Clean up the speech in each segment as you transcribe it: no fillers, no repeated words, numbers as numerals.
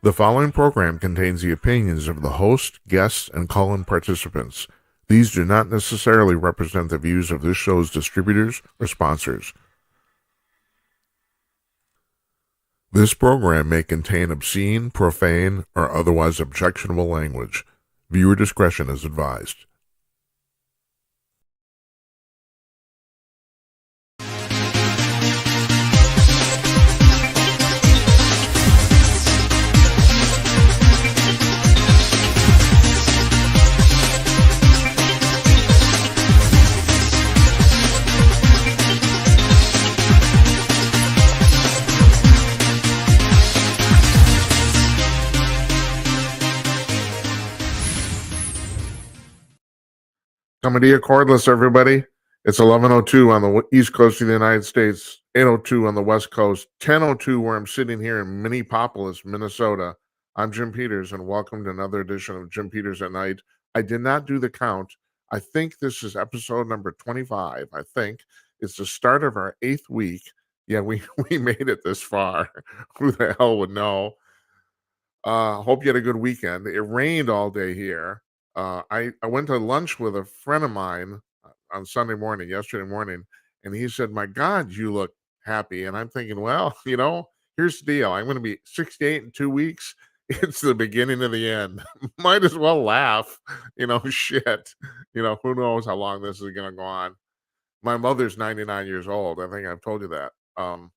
The following program contains the opinions of the host, guests, and call-in participants. These do not necessarily represent the views of this show's distributors or sponsors. This program may contain obscene, profane, or otherwise objectionable language. Viewer discretion is advised. Coming to you cordless, everybody. It's 11:02 on the East Coast of the United States, 8:02 on the West Coast, 10:02 where I'm sitting here in Minneapolis, Minnesota. I'm Jim Peters, and welcome to another edition of Jim Peters at Night. I did not do the count. I think this is episode number 25. I think it's the start of our 8th week. Yeah, we made it this far. Who the hell would know? Hope you had a good weekend. It rained all day here. I went to lunch with a friend of mine on yesterday morning, and he said, "My God, you look happy." And I'm thinking, well, here's the deal. I'm going to be 68 in 2 weeks. It's the beginning of the end. Might as well laugh. Shit. Who knows how long this is going to go on. My mother's 99 years old. I think I've told you that. I'm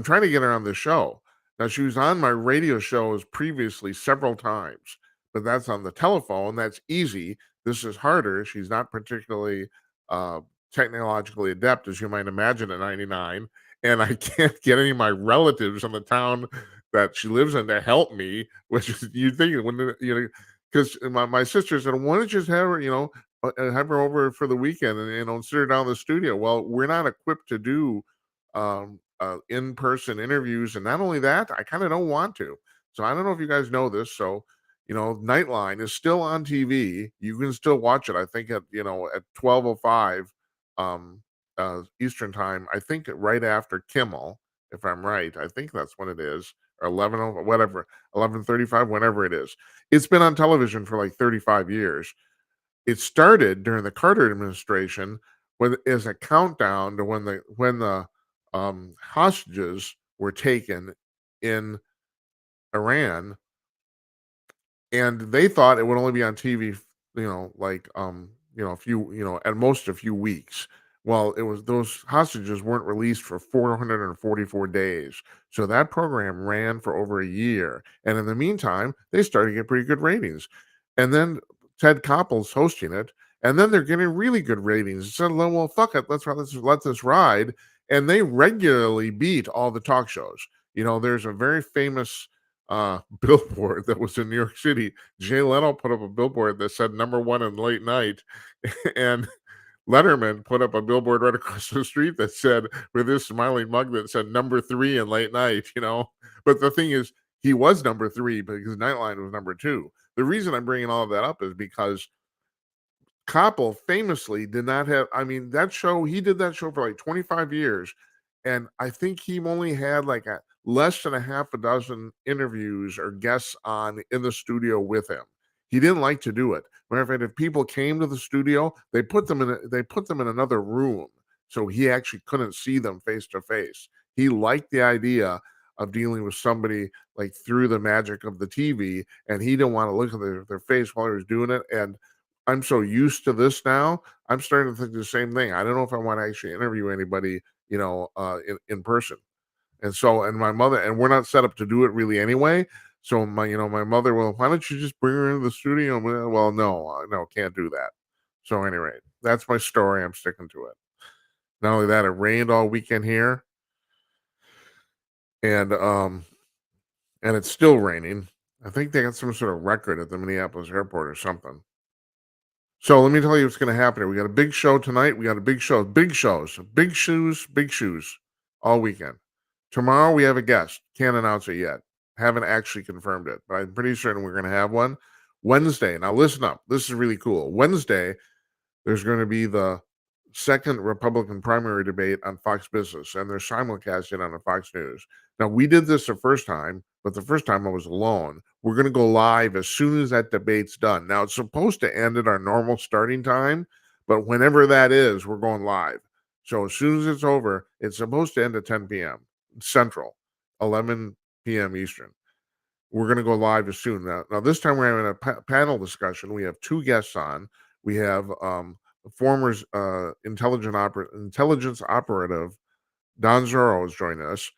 trying to get her on the show. Now, she was on my radio shows previously several times, but that's on the telephone. That's easy. This is harder. She's not particularly uh, technologically adept, as you might imagine, at 99. And I can't get any of my relatives in the town that she lives in to help me, which is, you think, because my sister said, why don't you just have her, have her over for the weekend and sit her down in the studio? Well, we're not equipped to do in-person interviews, and not only that, I kind of don't want to. So I don't know if you guys know this. So, Nightline is still on TV. You can still watch it. I think at 12:05 Eastern time. I think right after Kimmel, if I'm right. I think that's when it is, or 11 whatever, 11:35, whenever it is. It's been on television for like 35 years. It started during the Carter administration as a countdown to when the hostages were taken in Iran, and they thought it would only be on TV, a few, at most a few weeks. Well, it was those hostages weren't released for 444 days. So that program ran for over a year. And in the meantime, they started to get pretty good ratings. And then Ted Koppel's hosting it, and then they're getting really good ratings. So, well, fuck it, let's let this ride. And they regularly beat all the talk shows. There's a very famous billboard that was in New York City. Jay Leno put up a billboard that said "#1 in late night," and Letterman put up a billboard right across the street that said, with his smiling mug, that said "#3 in late night." But the thing is, he was #3 because Nightline was #2. The reason I'm bringing all of that up is because Koppel famously did not have. I mean, he did that show for like 25 years, and I think he only had like less than a half a dozen interviews or guests on in the studio with him. He didn't like to do it. Matter of fact, if people came to the studio, they put them in another room, so he actually couldn't see them face to face. He liked the idea of dealing with somebody like through the magic of the TV, and he didn't want to look at their face while he was doing it. And I'm so used to this now, I'm starting to think the same thing. I don't know if I want to actually interview anybody, in person. And my mother, and we're not set up to do it really anyway. So my mother, well, why don't you just bring her into the studio? Well, no, can't do that. So anyway, that's my story. I'm sticking to it. Not only that, it rained all weekend here, and it's still raining. I think they got some sort of record at the Minneapolis airport or something. So let me tell you what's going to happen here. We got a big show tonight. We got a big show, big shows, big shoes all weekend. Tomorrow we have a guest. Can't announce it yet. Haven't actually confirmed it, but I'm pretty certain we're going to have one. Wednesday, now listen up. This is really cool. Wednesday, there's going to be the second Republican primary debate on Fox Business, and they're simulcasting on the Fox News. Now, we did this the first time. but the first time I was alone. We're going to go live as soon as that debate's done. Now, it's supposed to end at our normal starting time, but whenever that is, we're going live. So as soon as it's over, it's supposed to end at 10 p.m. Central, 11 p.m. Eastern. We're going to go live as soon. Now this time we're having a panel discussion. We have two guests on. We have former intelligence operative Don Zorro is joining us,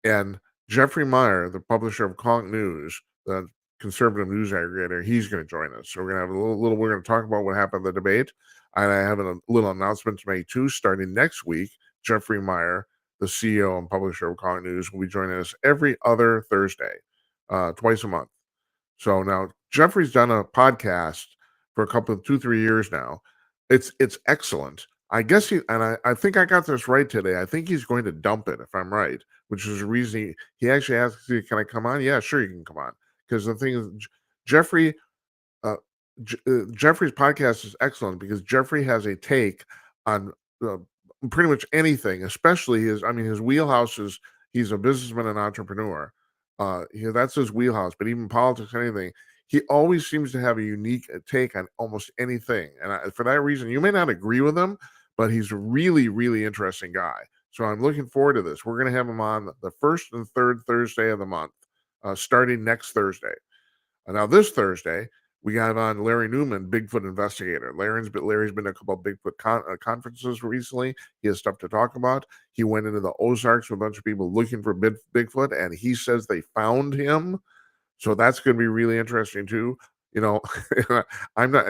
and Jeffrey Meyer, the publisher of Conk News, the conservative news aggregator, he's going to join us. So we're going to have a little. We're going to talk about what happened in the debate, and I have a little announcement to make too. Starting next week, Jeffrey Meyer, the CEO and publisher of Conk News, will be joining us every other Thursday, twice a month. So now Jeffrey's done a podcast for a couple of 2-3 years now. It's excellent. I guess I think I got this right today. I think he's going to dump it if I'm right, which is the reason he actually asked me, can I come on? Yeah, sure you can come on. Because the thing is, Jeffrey uh, Jeffrey's podcast is excellent because Jeffrey has a take on pretty much anything, especially his wheelhouse is he's a businessman and entrepreneur. That's his wheelhouse, but even politics, anything. He always seems to have a unique take on almost anything. And for that reason, you may not agree with him, but he's a really, really interesting guy. So I'm looking forward to this. We're going to have him on the first and third Thursday of the month, starting next Thursday. Now this Thursday, we have on Larry Newman, Bigfoot investigator. Larry's been to a couple of Bigfoot conferences recently. He has stuff to talk about. He went into the Ozarks with a bunch of people looking for Bigfoot, and he says they found him. So that's going to be really interesting too. You know, I'm not.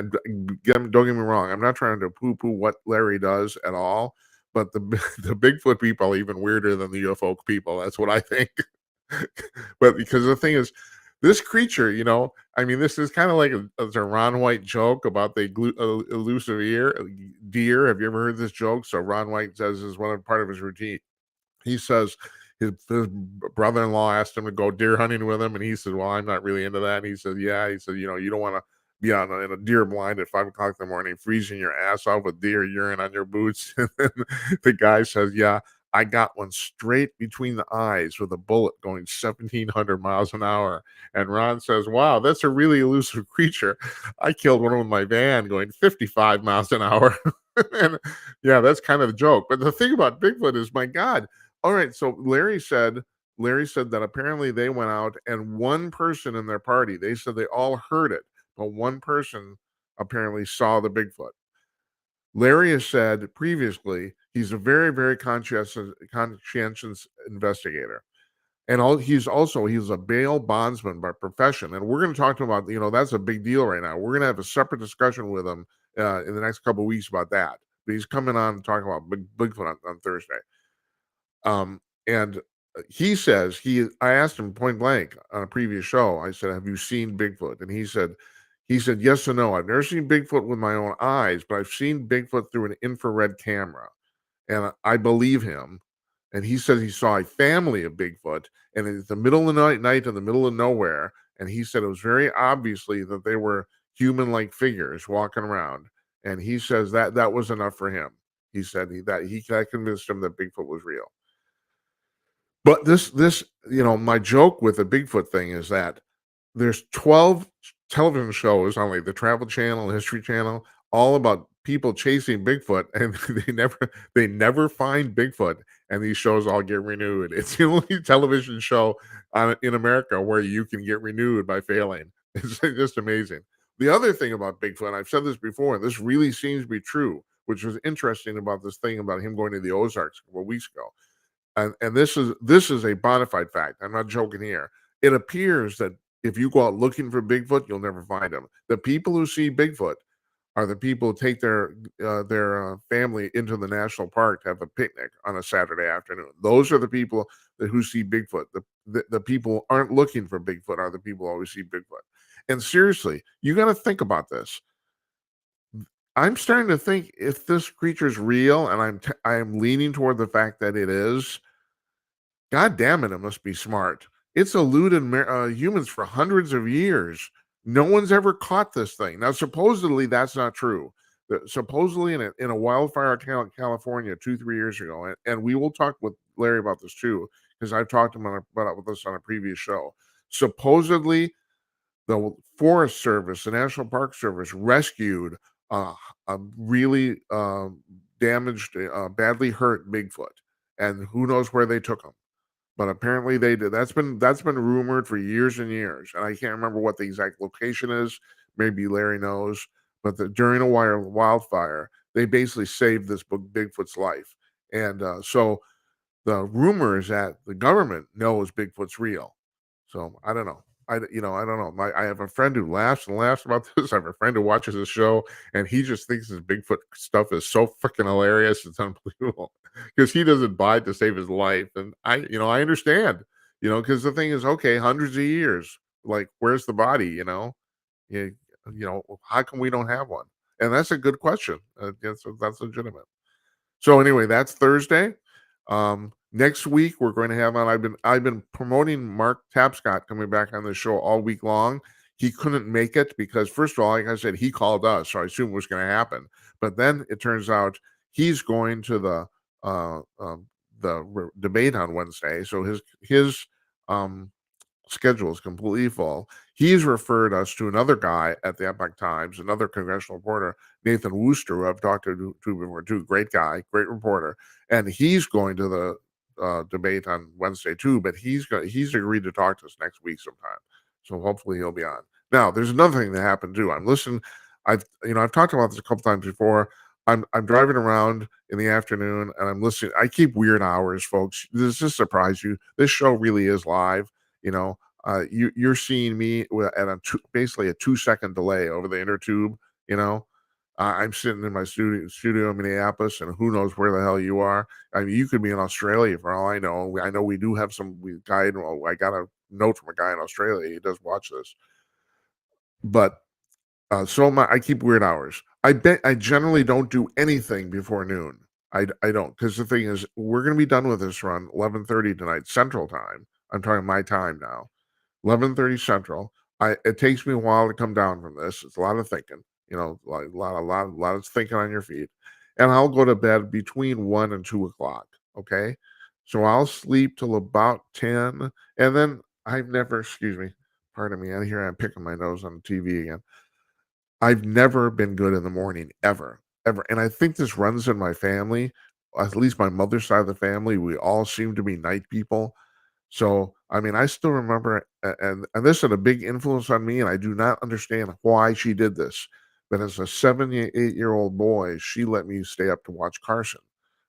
Don't get me wrong. I'm not trying to poo-poo what Larry does at all. But the the Bigfoot people are even weirder than the UFO people. That's what I think. But because the thing is, this creature, this is kind of like a Ron White joke about the elusive deer. Have you ever heard this joke? So Ron White says is part of his routine. He says his brother-in-law asked him to go deer hunting with him, and he said, "Well, I'm not really into that." And he said, "Yeah." He said, "You don't want to be out in a deer blind at 5 o'clock in the morning, freezing your ass off with deer urine on your boots." And then the guy says, "Yeah, I got one straight between the eyes with a bullet going 1,700 miles an hour." And Ron says, "Wow, that's a really elusive creature. I killed one with my van going 55 miles an hour." And yeah, that's kind of the joke. But the thing about Bigfoot is, my God. All right, so Larry said that apparently they went out and one person in their party, they said they all heard it, but one person apparently saw the Bigfoot. Larry has said previously he's a very, very conscientious investigator. And he's a bail bondsman by profession. And we're going to talk to him about, that's a big deal right now. We're going to have a separate discussion with him in the next couple of weeks about that. But he's coming on and talking about Bigfoot on Thursday. And he says I asked him point blank on a previous show. I said, "Have you seen Bigfoot?" And he said, "Yes and no. I've never seen Bigfoot with my own eyes, but I've seen Bigfoot through an infrared camera." And I believe him. And he says he saw a family of Bigfoot, and it's the middle of the night in the middle of nowhere. And he said it was very obviously that they were human-like figures walking around. And he says that was enough for him. He said that convinced him that Bigfoot was real. But my joke with the Bigfoot thing is that there's 12 television shows on like the Travel Channel, History Channel, all about people chasing Bigfoot, and they never find Bigfoot, and these shows all get renewed. It's the only television show in America where you can get renewed by failing. It's just amazing. The other thing about Bigfoot, I've said this before, and this really seems to be true, which was interesting about this thing about him going to the Ozarks a couple of weeks ago. And this is a bona fide fact. I'm not joking here. It appears that if you go out looking for Bigfoot, you'll never find him. The people who see Bigfoot are the people who take their family into the national park to have a picnic on a Saturday afternoon. Those are the people who see Bigfoot. The people who aren't looking for Bigfoot are the people who always see Bigfoot. And seriously, you got to think about this. I'm starting to think if this creature's real, and I'm leaning toward the fact that it is. God damn it, it must be smart. It's eluded humans for hundreds of years. No one's ever caught this thing. Now, supposedly, that's not true. Supposedly, in a wildfire in California 2-3 years ago, and we will talk with Larry about this too, because I've talked to him about this on a previous show. Supposedly, the Forest Service, the National Park Service, rescued uh, a really damaged, badly hurt Bigfoot, and who knows where they took him. But apparently they did. That's been rumored for years and years, and I can't remember what the exact location is. Maybe Larry knows. But during a wildfire, they basically saved this Bigfoot's life, and so the rumor is that the government knows Bigfoot's real. So I don't know. I don't know. I have a friend who laughs and laughs about this. I have a friend who watches this show, and he just thinks this Bigfoot stuff is so freaking hilarious. It's unbelievable because he doesn't buy it to save his life, and I understand. Because the thing is, okay, hundreds of years, like, where's the body? you, how come we don't have one? And that's a good question. That's legitimate. So anyway, that's Thursday. Next week we're going to have on. I've been promoting Mark Tapscott coming back on the show all week long. He couldn't make it because, first of all, like I said, he called us, so I assumed it was going to happen. But then it turns out he's going to the debate on Wednesday, so his um, schedule is completely full. He's referred us to another guy at the Epoch Times, another congressional reporter, Nathan Wooster, who I've talked to before, too. Great guy, great reporter, and he's going to the debate on Wednesday too. But he's agreed to talk to us next week sometime, so hopefully he'll be on. Now, there's another thing that happened too. I'm listening. I've talked about this a couple times before. I'm driving around in the afternoon and I'm listening. I keep weird hours, folks. Does this surprise you? This show really is live. You're seeing me at basically a 2-second delay over the inner tube. You know, I'm sitting in my studio in Minneapolis, and who knows where the hell you are. I mean, you could be in Australia for all I know. I know we do have guy. I got a note from a guy in Australia. He does watch this, but I keep weird hours. I generally don't do anything before noon. I don't, because the thing is, we're going to be done with this run 11:30 tonight Central Time. I'm talking my time now. 11:30 Central. It takes me a while to come down from this. It's a lot of thinking, like a lot of thinking on your feet. And I'll go to bed between 1 and 2 o'clock. Okay. So I'll sleep till about 10. And then excuse me, pardon me. I hear I'm picking my nose on the TV again. I've never been good in the morning, ever, ever. And I think this runs in my family, at least my mother's side of the family. We all seem to be night people. So, I mean, I still remember, and this had a big influence on me, and I do not understand why she did this. But as a 8-year-old boy, she let me stay up to watch Carson,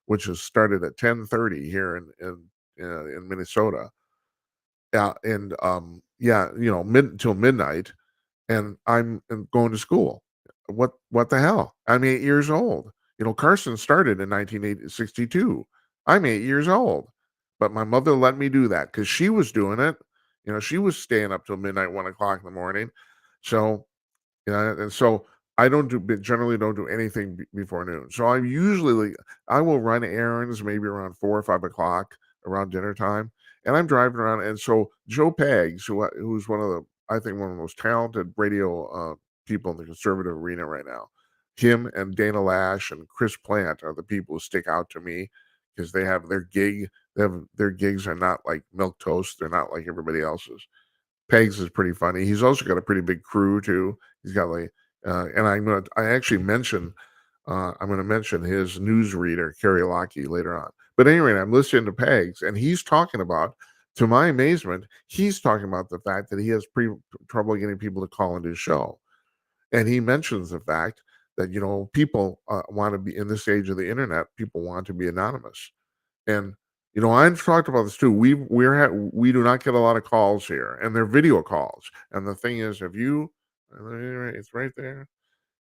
which has started at 10:30 here in Minnesota. Yeah, and yeah, till midnight, and I'm going to school. What the hell? I'm 8 years old. Carson started in 1962. I'm 8 years old, but my mother let me do that because she was doing it. She was staying up till midnight, 1 o'clock in the morning. So, and so generally don't do anything before noon. So I will run errands maybe around 4 or 5 o'clock around dinner time, and I'm driving around. And so Joe Peggs, who's I think one of the most talented radio people in the conservative arena right now, him and Dana Lash and Chris Plant are the people who stick out to me because they have their gig. Their gigs are not like milk toast. They're not like everybody else's. Peggs is pretty funny. He's also got a pretty big crew too. He's got and I'm gonna mention his newsreader Kerry Lockey later on. But anyway, I'm listening to Peggs, and he's talking about, to my amazement, he's talking about the fact that he has trouble getting people to call into his show, and he mentions the fact that people want to be, in this age of the internet. People want to be anonymous, and I've talked about this too. We do not get a lot of calls here, and they're video calls. And the thing is, it's right there.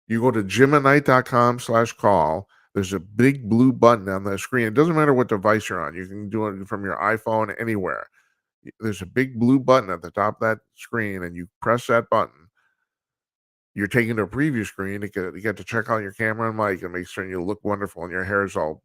You go to jimandknight.com/call. There's a big blue button on the screen. It doesn't matter what device you're on. You can do it from your iPhone, anywhere. There's a big blue button at the top of that screen, and you press that button. You're taken to a preview screen. You get to check out your camera and mic and make sure you look wonderful and your hair is all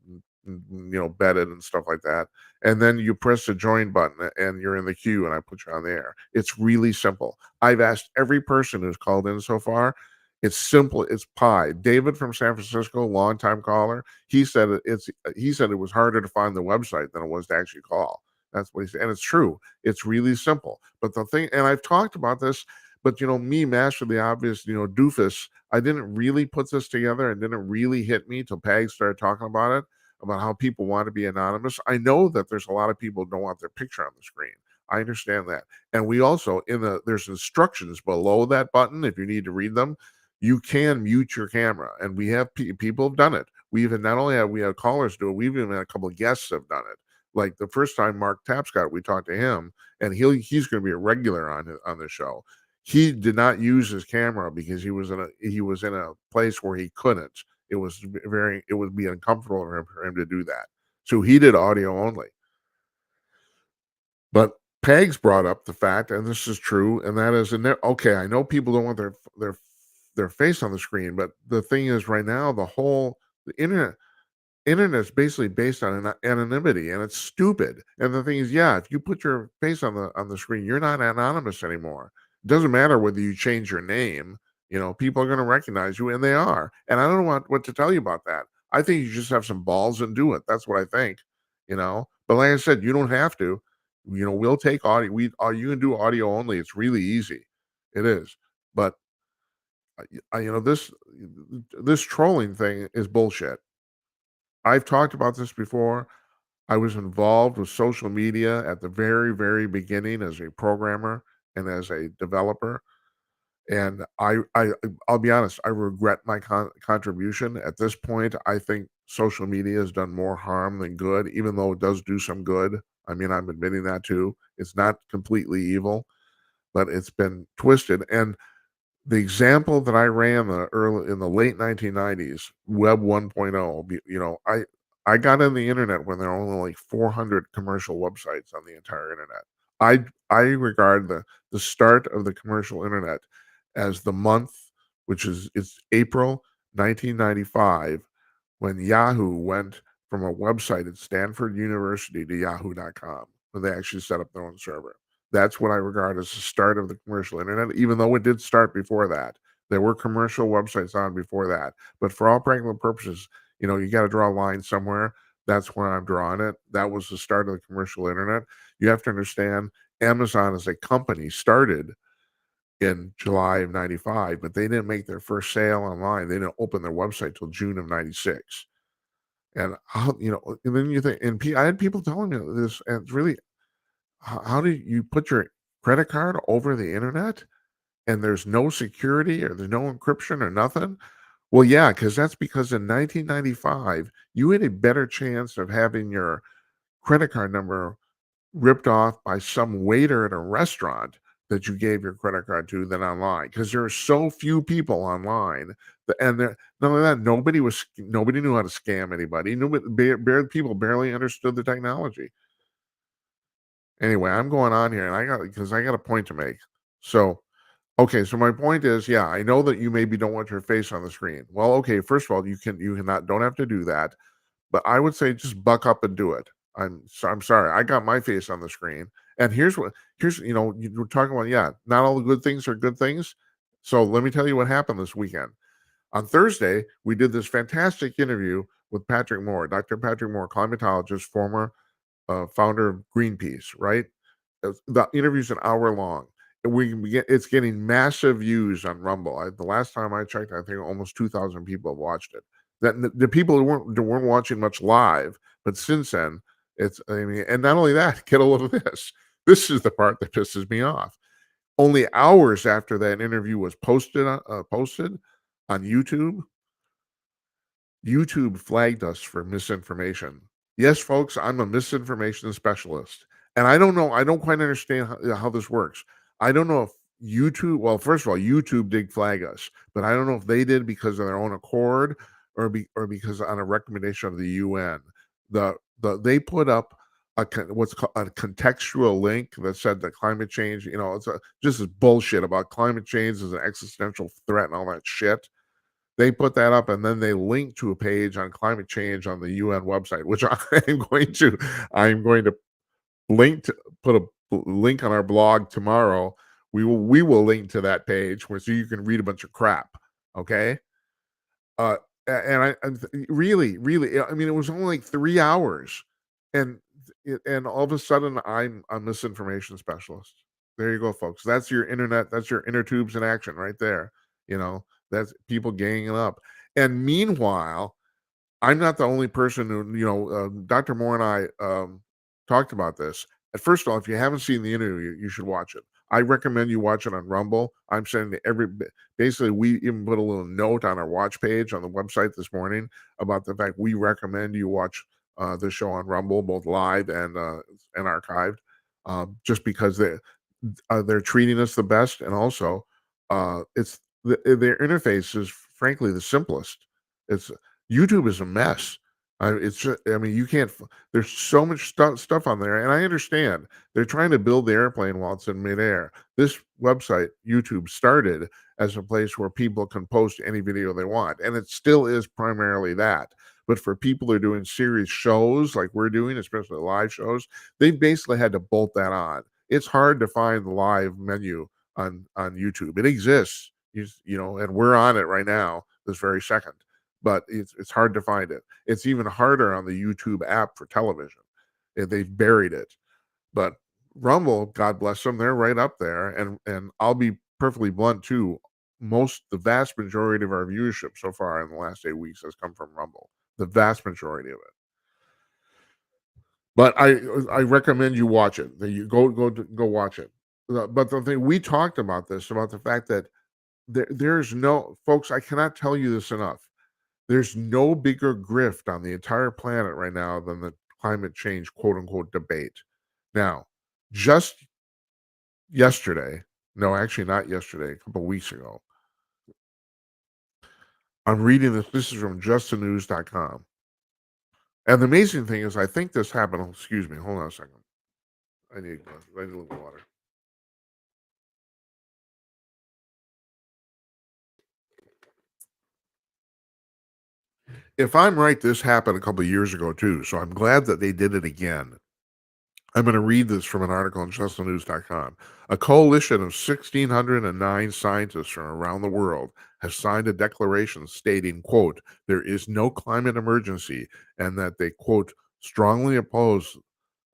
bedded and stuff like that. And then you press the join button and you're in the queue, and I put you on the air. It's really simple. I've asked every person who's called in so far. It's simple. It's pie. David from San Francisco, longtime caller, he said it was harder to find the website than it was to actually call. That's what he said, and it's true. It's really simple. But the thing, and I've talked about this, but me, Master the Obvious, doofus, I didn't really put this together and didn't really hit me till Pag started talking about it, about how people want to be anonymous. I know that there's a lot of people who don't want their picture on the screen. I understand that. And we also, there's instructions below that button. If you need to read them, you can mute your camera. And we have people have done it. We even, not only have we had callers do it, we've even had a couple of guests have done it. Like the first time Mark Tapscott, we talked to him, and he's going to be a regular on the show. He did not use his camera because he was in a place where he couldn't. It would be uncomfortable for him to do that. So he did audio only. But Pegs brought up the fact, and this is true, and that is, okay, I know people don't want their face on the screen, but the thing is, right now, the internet is basically based on anonymity, and it's stupid. And the thing is, yeah, if you put your face on the screen, you're not anonymous anymore. It doesn't matter whether you change your name. People are going to recognize you, and they are. And I don't know what to tell you about that. I think you just have some balls and do it. That's what I think. But like I said, you don't have to. We'll take audio. You can do audio only. It's really easy. It is. But this trolling thing is bullshit. I've talked about this before. I was involved with social media at the very, very beginning as a programmer and as a developer. And I'll be honest, I regret my contribution. At this point, I think social media has done more harm than good, even though it does do some good. I mean, I'm admitting that too. It's not completely evil, but it's been twisted. And the example that I ran in the late 1990s, Web 1.0, I got in the internet when there were only like 400 commercial websites on the entire internet. I regard the start of the commercial internet as the month, it's April 1995, when Yahoo went from a website at Stanford University to yahoo.com, when they actually set up their own server. That's what I regard as the start of the commercial internet, even though it did start before that. There were commercial websites on before that. But for all practical purposes, you got to draw a line somewhere. That's where I'm drawing it. That was the start of the commercial internet. You have to understand, Amazon as a company started in July of 95, but they didn't make their first sale online. They didn't open their website till June of 96. And and then you think, and I had people telling me this, and it's really, how do you put your credit card over the internet and there's no security or there's no encryption or nothing? Well, yeah, because in 1995, you had a better chance of having your credit card number ripped off by some waiter at a restaurant that you gave your credit card to than online, because there are so few people online. Not only that, nobody knew how to scam anybody. People barely understood the technology. Anyway, I'm going on here, and because I got a point to make. So, okay, so my point is, yeah, I know that you maybe don't want your face on the screen. Well, okay, first of all, you cannot don't have to do that, but I would say just buck up and do it. I'm sorry, I got my face on the screen, and here's you were talking about, yeah, not all the good things are good things. So let me tell you what happened this weekend. On Thursday, we did this fantastic interview with Patrick Moore, Dr. Patrick Moore, climatologist, former founder of Greenpeace, right? The interview's an hour long. It's getting massive views on Rumble. The last time I checked, I think almost 2,000 people have watched it. The people who weren't watching much live, but since then, and not only that, get a load of this. This is the part that pisses me off. Only hours after that interview was posted on YouTube, YouTube flagged us for misinformation. Yes, folks, I'm a misinformation specialist. And I don't know, I don't quite understand how this works. I don't know if YouTube, well, first of all, YouTube did flag us, but I don't know if they did because of their own accord or because on a recommendation of the UN. They put up what's called a contextual link that said that climate change, it's just this bullshit about climate change as an existential threat and all that shit. They put that up, and then they link to a page on climate change on the UN website, which I'm going to put a link on our blog tomorrow. We will link to that page so you can read a bunch of crap. Okay. And really, I mean, it was only like 3 hours, and and all of a sudden I'm a misinformation specialist. There you go, folks. That's your internet. That's your inner tubes in action right there. You know, that's people ganging up. And meanwhile, I'm not the only person who, Dr. Moore and I talked about this. And first of all, if you haven't seen the interview, you should watch it. I recommend you watch it on Rumble. I'm sending to basically, we even put a little note on our watch page on the website this morning about the fact we recommend you watch the show on Rumble, both live and archived, just because they're treating us the best, and also their interface is frankly the simplest. It's YouTube is a mess. It's just, I mean, you can't. There's so much stuff on there, and I understand they're trying to build the airplane while it's in midair. This website, YouTube, started as a place where people can post any video they want, and it still is primarily that. But for people who are doing series shows like we're doing, especially live shows, they basically had to bolt that on. It's hard to find the live menu on YouTube. It exists, and we're on it right now, this very second. But it's hard to find it. It's even harder on the YouTube app for television. They've buried it. But Rumble, God bless them, they're right up there. And I'll be perfectly blunt too. The vast majority of our viewership so far in the last 8 weeks has come from Rumble. The vast majority of it. But I recommend you watch it. That you go watch it. But the thing, we talked about this, about the fact that there's no, folks, I cannot tell you this enough. There's no bigger grift on the entire planet right now than the climate change, quote unquote, debate. Now, just yesterday, no, actually not yesterday, a couple weeks ago, I'm reading this. This is from justthenews.com. And the amazing thing is, I think this happened. Oh, excuse me. Hold on a second. I need a little water. If I'm right, this happened a couple of years ago too. So I'm glad that they did it again. I'm going to read this from an article on justthenews.com. A coalition of 1,609 scientists from around the world has signed a declaration stating, quote, there is no climate emergency, and that they, quote, strongly oppose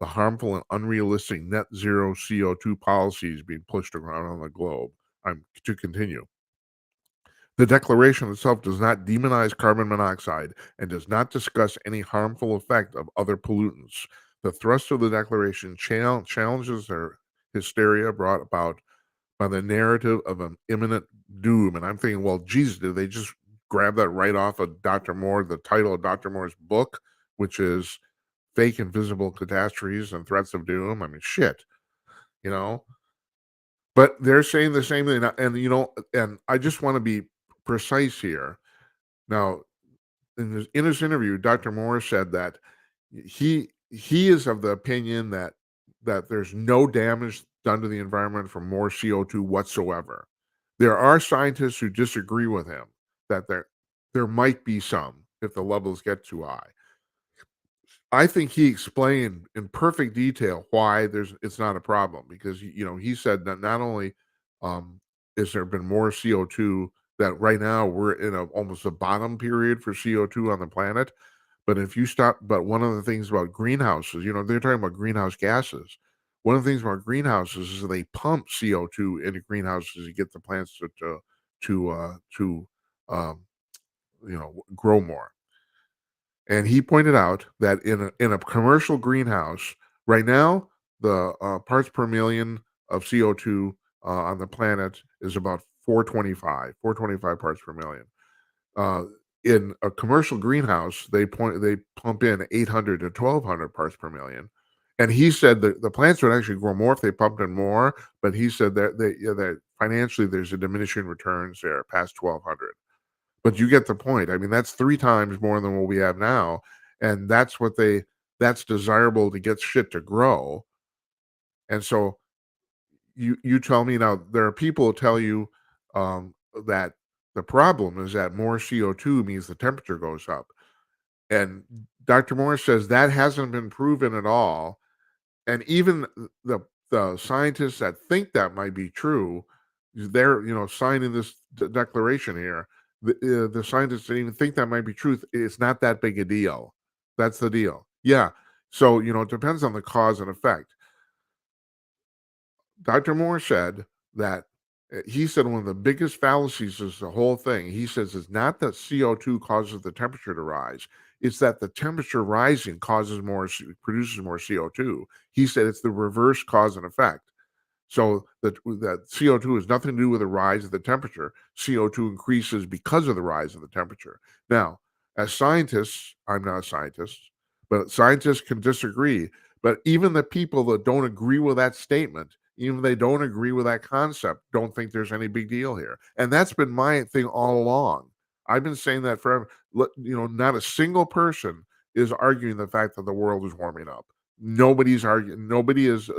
the harmful and unrealistic net zero CO2 policies being pushed around on the globe. I'm to continue. The declaration itself does not demonize carbon monoxide and does not discuss any harmful effect of other pollutants. The thrust of the declaration challenges their hysteria brought about by the narrative of an imminent doom. And I'm thinking, well, geez, did they just grab that right off of Dr. Moore, the title of Dr. Moore's book, which is Fake Invisible Catastrophes and Threats of Doom? I mean, shit, you know? But they're saying the same thing. And I just want to be precise here. Now, in this interview, Dr. Moore said that he is of the opinion that there's no damage done to the environment from more CO2 whatsoever. There are scientists who disagree with him that there might be some if the levels get too high. I think he explained in perfect detail why it's not a problem, because he said that not only is there been more CO2, that right now we're in almost a bottom period for CO2 on the planet. But one of the things about greenhouses, they're talking about greenhouse gases. One of the things about greenhouses is they pump CO2 into greenhouses to get the plants to um, grow more. And he pointed out that in a commercial greenhouse right now, the parts per million of CO2 on the planet is about 425 parts per million. Uh, in a commercial greenhouse, they pump in 800 to 1,200 parts per million. And he said that the plants would actually grow more if they pumped in more, but he said that financially there's a diminishing returns there past 1,200. But you get the point. I mean, that's 3 times more than what we have now, and that's desirable to get shit to grow. And so you tell me now, there are people who tell you that the problem is that more CO2 means the temperature goes up. And Dr. Morris says that hasn't been proven at all. And even the scientists that think that might be true, they're signing this declaration here. The scientists that even think that might be truth, it's not that big a deal. That's the deal. Yeah, So, it depends on the cause and effect. Dr. Moore said that he said one of the biggest fallacies is the whole thing. He says it's not that CO2 causes the temperature to rise, it's that the temperature rising produces more CO2. He said it's the reverse cause and effect. So that CO2 has nothing to do with the rise of the temperature. CO2 increases because of the rise of the temperature. Now, as scientists, I'm not a scientist, but scientists can disagree. But even the people that don't agree with that statement, even if they don't agree with that concept, don't think there's any big deal here. And that's been my thing all along. I've been saying that forever. Not a single person is arguing the fact that the world is warming up. Nobody's arguing. Nobody is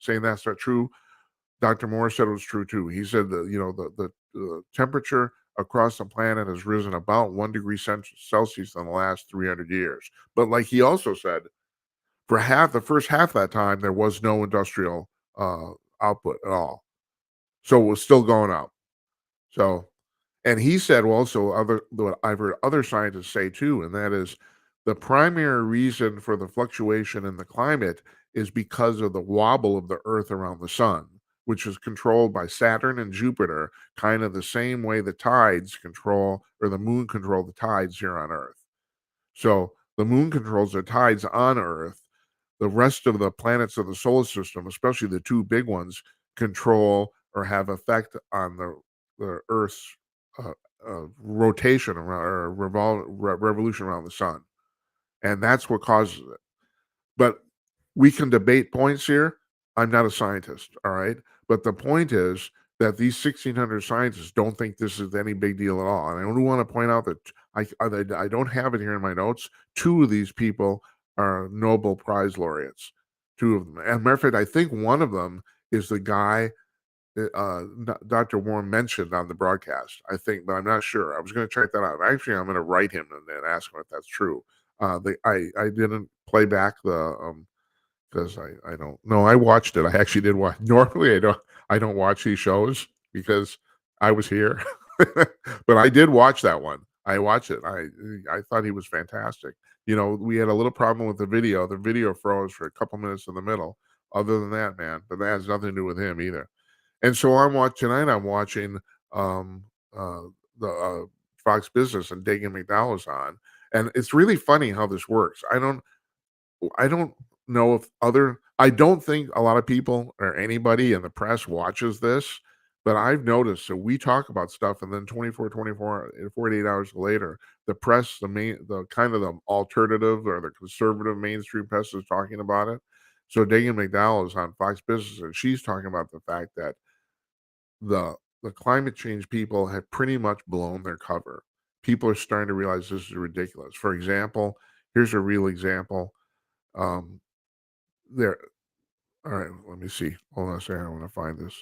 saying that's not true. Dr. Moore said it was true too. He said that the temperature across the planet has risen about 1 degree Celsius in the last 300 years. But like he also said, for the first half of that time, there was no industrial output at all, so it was still going up. So, and he said also what I've heard other scientists say too, and that is the primary reason for the fluctuation in the climate is because of the wobble of the Earth around the sun, which is controlled by Saturn and Jupiter, kind of the same way the tides control or the moon control the tides here on Earth. So the moon controls the tides on Earth. The rest of the planets of the solar system, especially the two big ones, control or have effect on the Earth's uh, rotation around or revolution around the sun, and that's what causes it. But we can debate points here. I'm not a scientist, all right, but the point is that these 1,600 scientists don't think this is any big deal at all. And I only want to point out that I don't have it here in my notes. Two of these people are Nobel Prize laureates. Two of them. As a matter of fact, I think one of them is the guy Dr. Warren mentioned on the broadcast, I think, but I'm not sure. I was going to check that out. Actually, I'm going to write him and ask him if that's true. I didn't play back the because I don't know. I watched it. I actually did watch. Normally, I don't watch these shows because I was here, but I did watch that one. I watched it. I thought he was fantastic. We had a little problem with the video. The video froze for a couple minutes in the middle. Other than that, man, but that has nothing to do with him either. And so I'm watching um, the Fox Business and Dagan McDowell's on, and it's really funny how this works. I don't know if I don't think a lot of people or anybody in the press watches this, but I've noticed. So we talk about stuff, and then 48 hours later, the press, the kind of the alternative or the conservative mainstream press is talking about it. So Dagan McDowell is on Fox Business, and she's talking about the fact that the the climate change people have pretty much blown their cover. People are starting to realize this is ridiculous. For example, here's a real example. Um, there. All right, let me see. Hold on a second. I want to find this.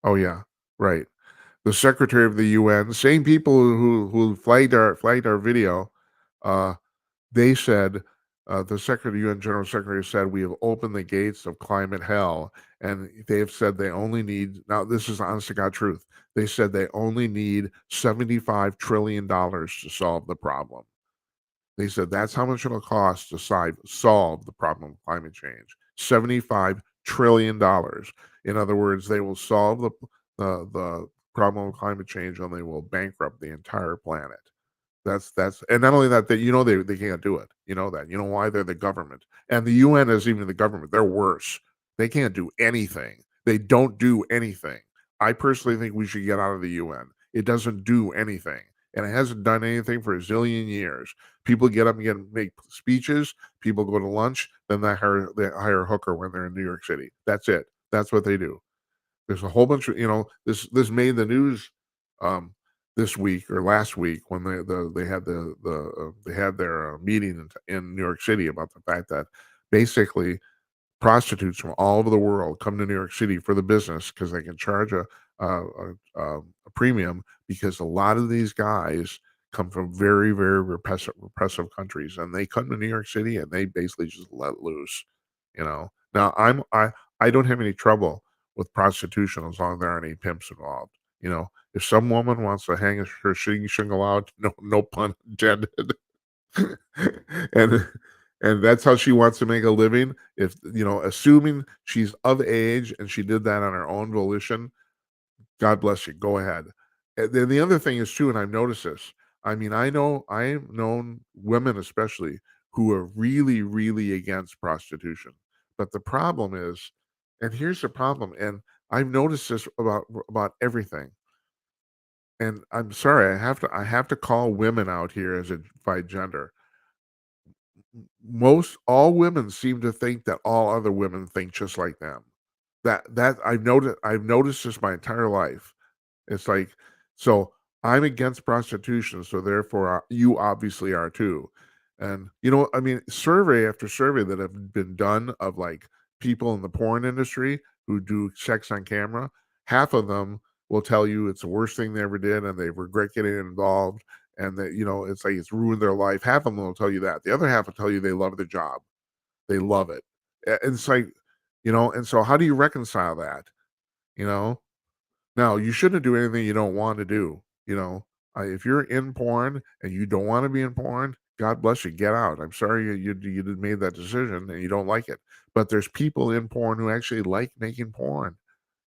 Oh yeah, right. The Secretary of the UN, same people who flagged our video, uh, they said, the Secretary, UN General Secretary said, we have opened the gates of climate hell. And they have said they only need, now this is honest to God truth, they said they only need $75 trillion to solve the problem. They said that's how much it'll cost to solve the problem of climate change. $75 trillion. In other words, they will solve the problem of climate change and they will bankrupt the entire planet. That's and not only that, they can't do it. You know that. You know why? They're the government. And the UN is even the government. They're worse. They can't do anything. They don't do anything. I personally think we should get out of the UN. It doesn't do anything. And it hasn't done anything for a zillion years. People get up and make speeches, people go to lunch, then they hire a hooker when they're in New York City. That's it. That's what they do. There's a whole bunch of this made the news um, this week or last week when they had their meeting in New York City about the fact that basically prostitutes from all over the world come to New York City for the business because they can charge a premium because a lot of these guys come from very, very repressive countries and they come to New York City and they basically just let loose. Now I don't have any trouble with prostitution as long as there aren't any pimps involved. If some woman wants to hang her shingle out, no pun intended, and And that's how she wants to make a living. If, assuming she's of age and she did that on her own volition, God bless you. Go ahead. And then the other thing is too, and I've noticed this. I mean, I've known women especially who are really, really against prostitution. But the problem is, and here's the problem, and I've noticed this about everything. And I'm sorry, I have to call women out here as a by gender. Most all women seem to think that all other women think just like them. That I've noticed this my entire life. It's like, so I'm against prostitution, so therefore you obviously are too. And I mean, survey after survey that have been done of like people in the porn industry who do sex on camera, half of them will tell you it's the worst thing they ever did and they regret getting involved and that it's like it's ruined their life. Half of them will tell you that. The other half will tell you they love the job. They love it. And it's like, and so how do you reconcile that? You know? Now, you shouldn't do anything you don't want to do, if you're in porn and you don't wanna be in porn, God bless you, get out. I'm sorry you made that decision and you don't like it, but there's people in porn who actually like making porn.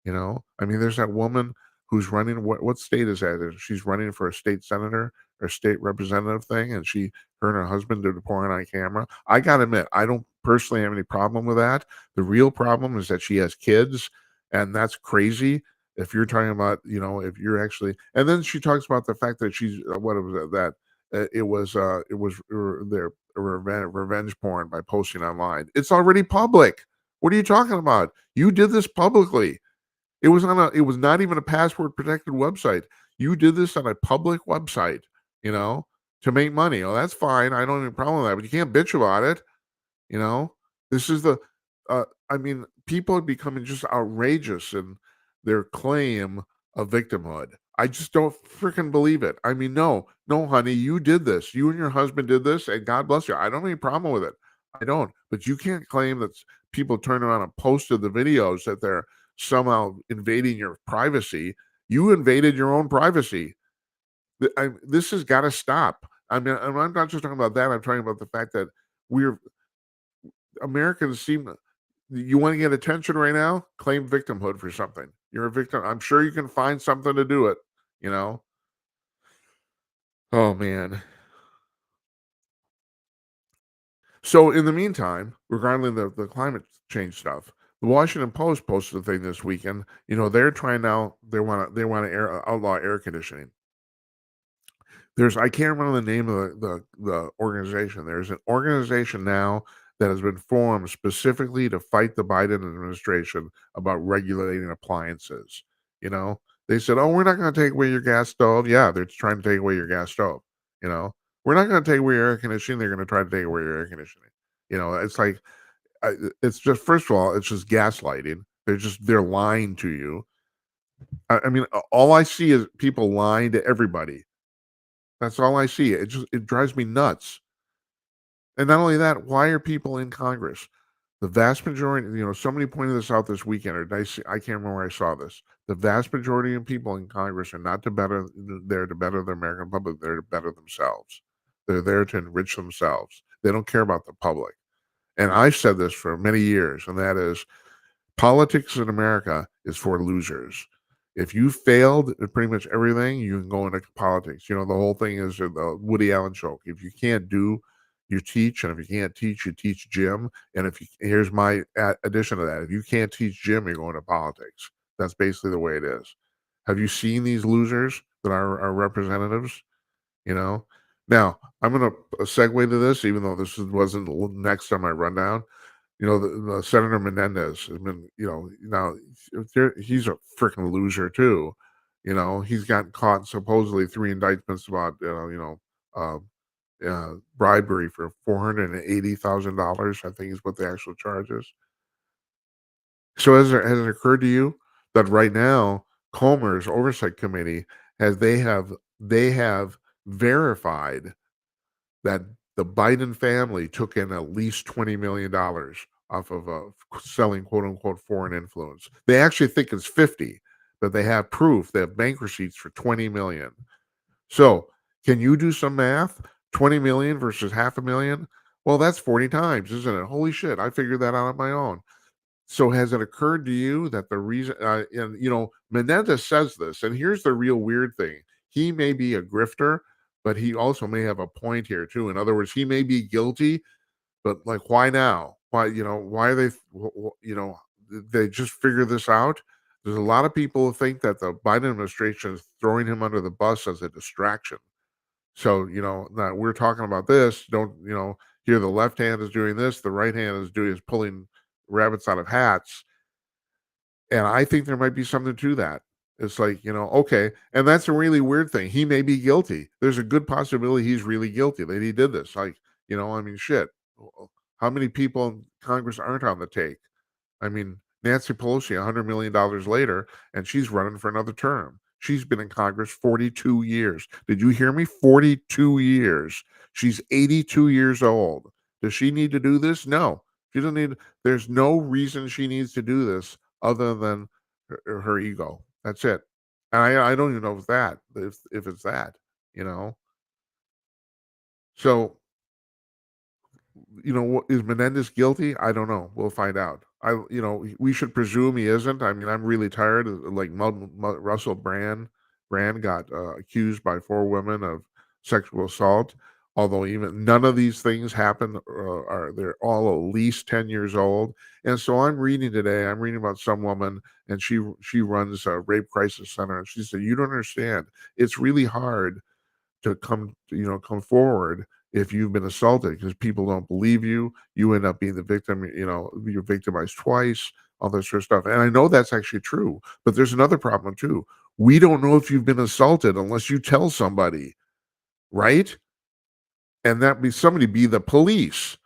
I mean, there's that woman who's running what state is that in? She's running for a state senator or state representative thing, and her and her husband did a porn on camera. I gotta admit, I don't personally have any problem with that. The real problem is that she has kids, and that's crazy. If you're talking about, if you're actually, and then she talks about the fact that she's what was it that their revenge porn by posting online. It's already public. What are you talking about? You did this publicly. It was not even a password protected website. You did this on a public website, you know, to make money. Oh, that's fine. I don't have a problem with that, but you can't bitch about it, you know? This is the I mean, people are becoming just outrageous in their claim of victimhood. I just don't freaking believe it. I mean, no, no, honey, you did this. You and your husband did this, and God bless you. I don't have any problem with it. I don't. But you can't claim that people turn around and posted the videos that they're somehow invading your privacy. You invaded your own privacy. This has got to stop. I mean, and I'm not just talking about that. I'm talking about the fact that we're Americans seem you want to get attention right now? Claim victimhood for something. You're a victim. I'm sure you can find something to do it, you know? Oh man. So in the meantime, regarding the climate change stuff, the Washington Post posted a thing this weekend. They're trying now. They want to outlaw air conditioning. I can't remember the name of the organization. There's an organization now that has been formed specifically to fight the Biden administration about regulating appliances. You know, they said, "Oh, we're not going to take away your gas stove." Yeah, they're trying to take away your gas stove. You know, we're not going to take away your air conditioning. They're going to try to take away your air conditioning. It's like it's just first of all, it's just gaslighting. They're lying to you. I mean, all I see is people lying to everybody. That's all I see. It drives me nuts. And not only that, why are people in Congress? The vast majority, somebody pointed this out this weekend, or I can't remember where I saw this. The vast majority of people in Congress are not there to better the American public. They're to better themselves. They're there to enrich themselves. They don't care about the public. And I've said this for many years, and that is politics in America is for losers. If you failed at pretty much everything, you can go into politics. The whole thing is the Woody Allen joke. If you can't do, you teach, and if you can't teach, you teach gym. And here's my addition to that: if you can't teach gym, you're going to politics. That's basically the way it is. Have you seen these losers that are our representatives? You know. Now I'm going to segue to this, even though wasn't next on my rundown. The Senator Menendez has been, now he's a freaking loser too. He's gotten caught supposedly 3 indictments about, uh, bribery for $480,000, I think is what the actual charge is. So has it occurred to you that right now Comer's oversight committee they have verified that the Biden family took in at least $20 million off of selling quote unquote foreign influence. They actually think it's 50, but they have proof. They have bank receipts for 20 million. So can you do some math? 20 million versus half a million? Well, that's 40 times, isn't it? Holy shit, I figured that out on my own. So has it occurred to you that the reason and, Menendez says this, and here's the real weird thing. He may be a grifter, but he also may have a point here too. In other words, he may be guilty, but, like, why now? Why are they did they just figure this out? There's a lot of people who think that the Biden administration is throwing him under the bus as a distraction. So, now we're talking about this, don't, here the left hand is doing this, the right hand is pulling rabbits out of hats, and I think there might be something to that. It's like, okay, and that's a really weird thing. He may be guilty. There's a good possibility he's really guilty that he did this. Like, I mean, shit. How many people in Congress aren't on the take? I mean, Nancy Pelosi, $100 million later, and she's running for another term. She's been in Congress 42 years. Did you hear me? 42 years. She's 82 years old. Does she need to do this? No. She doesn't need, there's no reason she needs to do this other than her ego. That's it. And I don't even know if it's that, you know. So what is Menendez guilty? I don't know. We'll find out. We should presume he isn't. I mean, I'm really tired of like Russell Brand. Brand got accused by 4 women of sexual assault. Although even none of these things happen, are they're all at least 10 years old. And so I'm reading today. I'm reading about some woman, and she runs a rape crisis center, and she said, "You don't understand. It's really hard to come forward if you've been assaulted because people don't believe you. You end up being the victim. You're victimized twice, all this sort of stuff." And I know that's actually true, but there's another problem too. We don't know if you've been assaulted unless you tell somebody, right? And that be somebody be the police.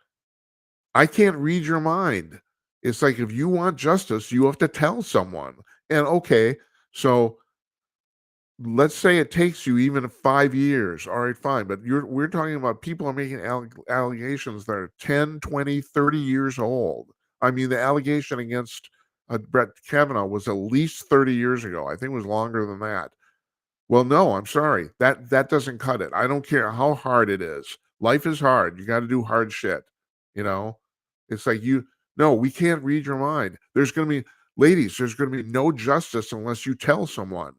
I can't read your mind. It's like if you want justice, you have to tell someone. And okay, so let's say it takes you even 5 years. All right, fine. But we're talking about people are making allegations that are 10, 20, 30 years old. I mean, the allegation against Brett Kavanaugh was at least 30 years ago. I think it was longer than that. Well, no, I'm sorry. That doesn't cut it. I don't care how hard it is. Life is hard. You got to do hard shit. You know, it's like no, we can't read your mind. There's going to be, ladies, there's going to be no justice unless you tell someone.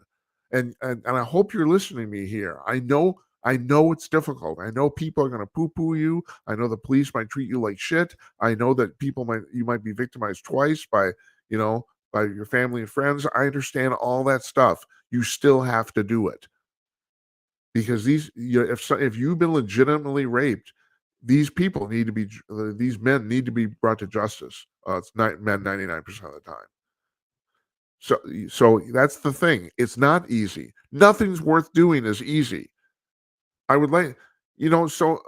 And I hope you're listening to me here. I know it's difficult. I know people are going to poo-poo you. I know the police might treat you like shit. I know that you might be victimized twice you know, by your family and friends. I understand all that stuff. You still have to do it because if you've been legitimately raped, these people need to be these men need to be brought to justice. It's not men 99% of the time. So that's the thing. It's not easy. Nothing's worth doing is easy. I would like, so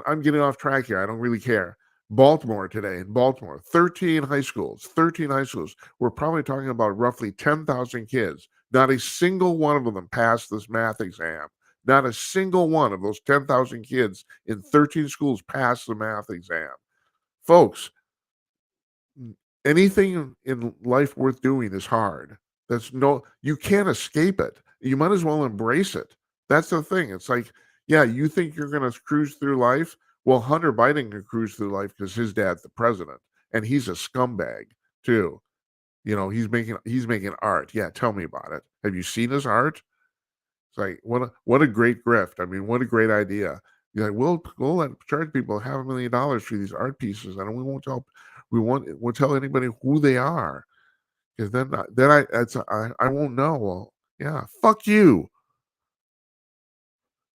I'm getting off track here. I don't really care. Baltimore today, in Baltimore, 13 high schools, 13 high schools. We're probably talking about roughly 10,000 kids. Not a single one of them passed this math exam. Not a single one of those 10,000 kids in 13 schools passed the math exam. Folks, anything in life worth doing is hard. You can't escape it. You might as well embrace it. That's the thing. It's like, yeah, you think you're going to cruise through life? Well, Hunter Biden can cruise through life because his dad's the president, and he's a scumbag too. He's making art. Yeah, tell me about it. Have you seen his art? It's like what a great grift. I mean, what a great idea. You're like, we'll charge people $500,000 for these art pieces, and we'll tell anybody who they are, because I won't know. Well, yeah, fuck you.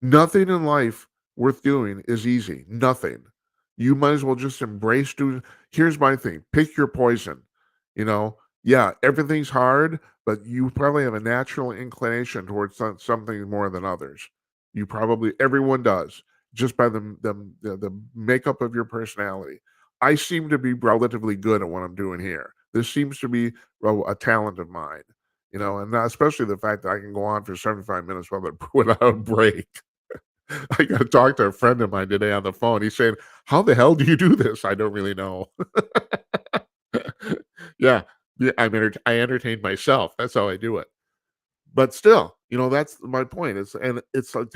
Nothing in life worth doing is easy. Nothing. You might as well just embrace doing. Here's my thing: pick your poison. Yeah, everything's hard, but you probably have a natural inclination towards something more than others. Everyone does, just by the makeup of your personality. I seem to be relatively good at what I'm doing here. This seems to be a talent of mine, and especially the fact that I can go on for 75 minutes without a break. I got to talk to a friend of mine today on the phone. He's saying, "How the hell do you do this?" I don't really know. Yeah, yeah. I entertain myself. That's how I do it. But still, that's my point. It's like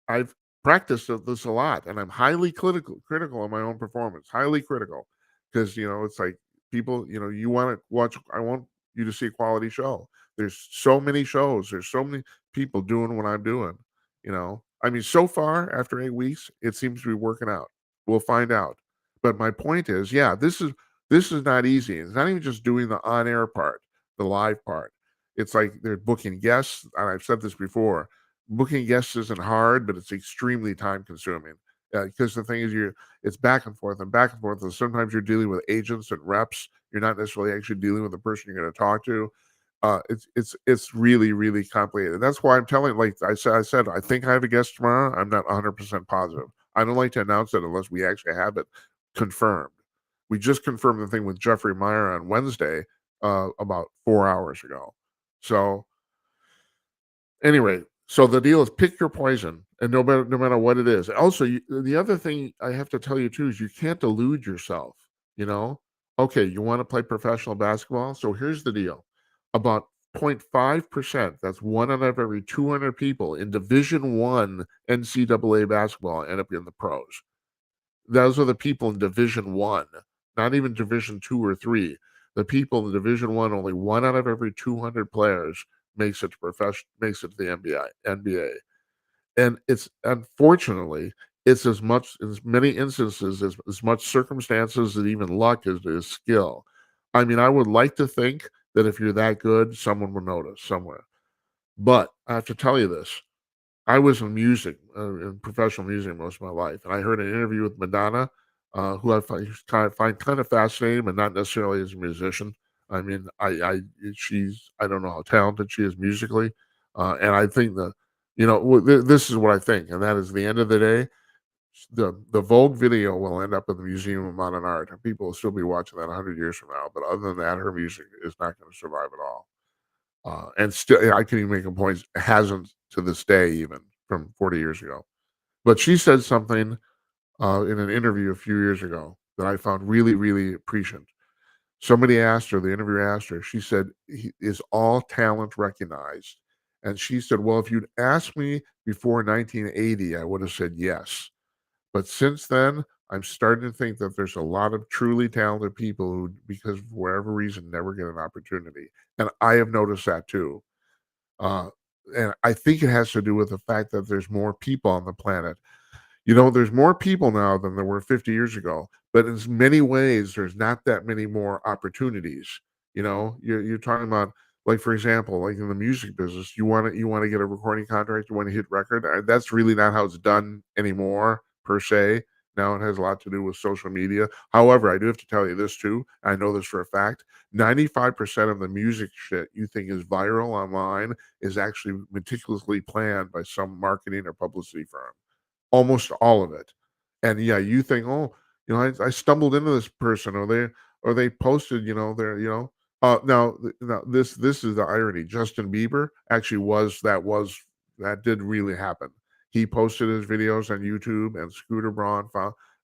I've practiced this a lot, and I'm highly critical of my own performance, highly critical, because it's like people, you want to watch. I want you to see a quality show. There's so many shows. There's so many people doing what I'm doing. I mean, so far after 8 weeks, it seems to be working out. We'll find out. But my point is, yeah, this is not easy. It's not even just doing the on air part, the live part. It's like they're booking guests, and I've said this before. Booking guests isn't hard, but it's extremely time consuming. Because the thing is, it's back and forth and back and forth. And sometimes you're dealing with agents and reps. You're not necessarily actually dealing with the person you're going to talk to. It's really really complicated. That's why I'm telling. Like I said, I think I have a guest tomorrow. I'm not 100% positive. I don't like to announce it unless we actually have it confirmed. We just confirmed the thing with Jeffrey Meyer on Wednesday, about 4 hours ago. So anyway, so the deal is pick your poison, and no matter what it is. Also, the other thing I have to tell you too is you can't delude yourself. You know, okay, you want to play professional basketball, so here's the deal: about 0.5%, that's one out of every 200 people in Division One NCAA basketball end up in the pros. Those are the people in Division One, not even Division Two or Three. The people in Division One, only one out of every 200 players makes it to the NBA. And it's unfortunately, it's as many instances as much circumstances and even luck as skill. I mean, I would like to think that if you're that good, someone will notice somewhere. But I have to tell you this. I was in music, in professional music most of my life, and I heard an interview with Madonna, who I find kind of fascinating, but not necessarily as a musician. I mean, I don't know how talented she is musically, and I think that this is what I think, and that is the end of the day, the Vogue video will end up in the Museum of Modern Art, and people will still be watching that 100 years from now. But other than that, her music is not going to survive at all. And still, I can even make a point, hasn't to this day, even from 40 years ago. But she said something in an interview a few years ago that I found really, really prescient. Somebody asked her, the interviewer asked her, she said, Is all talent recognized? And she said, Well, if you'd asked me before 1980, I would have said yes. But since then, I'm starting to think that there's a lot of truly talented people who, because of whatever reason, never get an opportunity. And I have noticed that too. Uh, and I think it has to do with the fact that there's more people on the planet. There's more people now than there were 50 years ago, but in many ways, there's not that many more opportunities. You're talking about, like, for example, like in the music business, you want to get a recording contract, you want to hit record. That's really not how it's done anymore, per se. Now it has a lot to do with social media. However, I do have to tell you this too. I know this for a fact. 95% of the music shit you think is viral online is actually meticulously planned by some marketing or publicity firm, almost all of it. And yeah, you think, oh, I stumbled into this person, or they posted, their, now this is the irony. Justin Bieber actually that did really happen. He posted his videos on YouTube, and Scooter Braun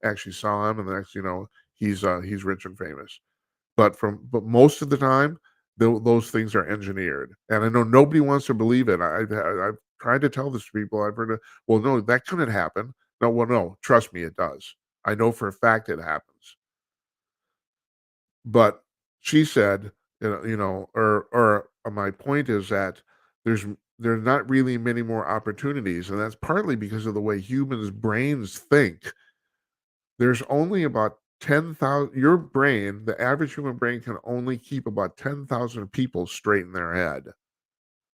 actually saw him, and the next, he's rich and famous. But most of the time, those things are engineered, and I know nobody wants to believe it. I've tried to tell this to people. I've heard it. Well, no, that couldn't happen. No, well, no, trust me, it does. I know for a fact it happens. But she said, my point is that there's there's not really many more opportunities, and that's partly because of the way humans' brains think. There's only about 10,000. Your brain, the average human brain, can only keep about 10,000 people straight in their head.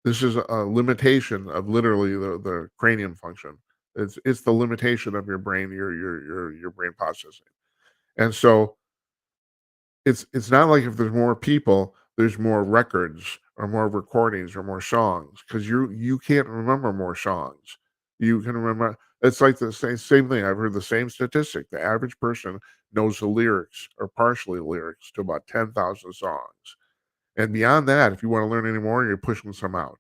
This is a limitation of literally the cranium function. It's the limitation of your brain, your brain processing. And so it's not like if there's more people, there's more records or more recordings or more songs, because you can't remember more songs. You can remember. It's like the same thing. I've heard the same statistic. The average person knows the lyrics or partially lyrics to about 10,000 songs. And beyond that, if you want to learn any more, you're pushing some out.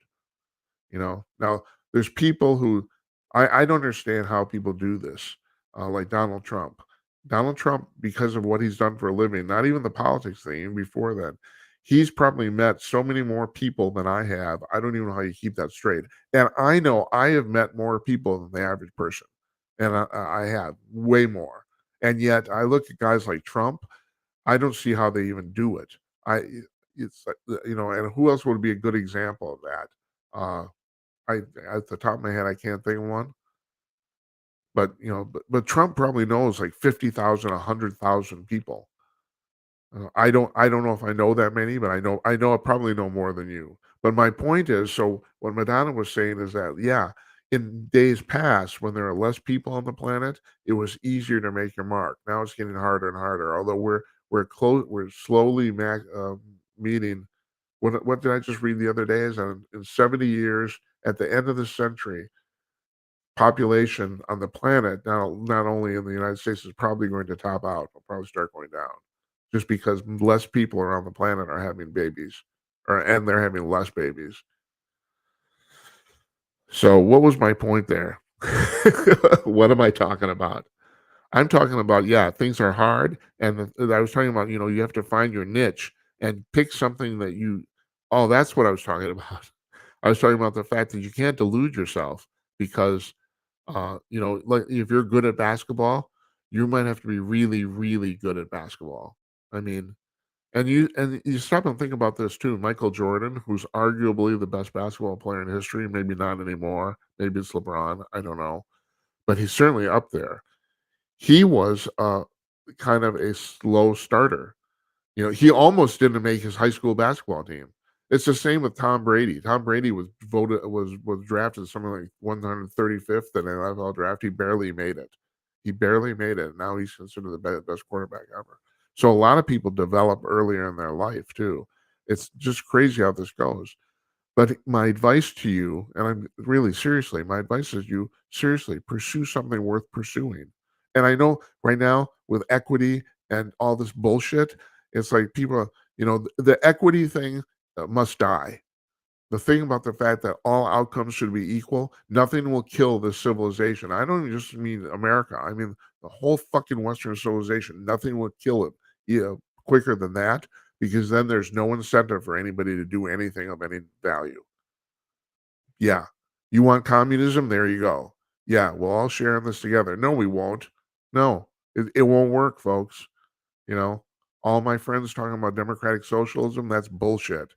Now there's people who I don't understand how people do this, like Donald Trump, because of what he's done for a living, not even the politics thing, even before then, he's probably met so many more people than I have. I don't even know how you keep that straight. And I know I have met more people than the average person. and I have way more. And yet I look at guys like Trump. I don't see how they even do it. I it's like, and who else would be a good example of that? Uh, I at the top of my head, I can't think of one. But but Trump probably knows like 50,000, 100,000 people. I don't know if I know that many, but I know I probably know more than you. But my point is, so what Madonna was saying is that, yeah, in days past when there are less people on the planet, it was easier to make your mark. Now it's getting harder and harder. Although we're slowly meeting. What did I just read the other day? Is that in 70 years, at the end of the century, population on the planet, now not only in the United States, is probably going to top out. It'll probably start going down, just because less people around the planet are having babies, and they're having less babies. So, what was my point there? What am I talking about? I'm talking about, yeah, things are hard, and I was talking about, you have to find your niche and pick something that you. Oh, that's what I was talking about. I was talking about the fact that you can't delude yourself because like if you're good at basketball, you might have to be really, really good at basketball. I mean, and you stop and think about this too. Michael Jordan, who's arguably the best basketball player in history, maybe not anymore. Maybe it's LeBron. I don't know, but he's certainly up there. He was kind of a slow starter. He almost didn't make his high school basketball team. It's the same with Tom Brady. Tom Brady was drafted something like 135th in an NFL draft. He barely made it. He barely made it. Now he's considered the best quarterback ever. So a lot of people develop earlier in their life too. It's just crazy how this goes. But my advice to you, and I'm really seriously, my advice is you seriously pursue something worth pursuing. And I know right now with equity and all this bullshit, it's like people, the equity thing must die. The thing about the fact that all outcomes should be equal, nothing will kill this civilization. I don't just mean America. I mean the whole fucking Western civilization. Nothing will kill it, quicker than that, because then there's no incentive for anybody to do anything of any value. Yeah. You want communism? There you go. Yeah, we'll all share in this together. No, we won't. No, it won't work, folks. You know, all my friends talking about democratic socialism, that's bullshit.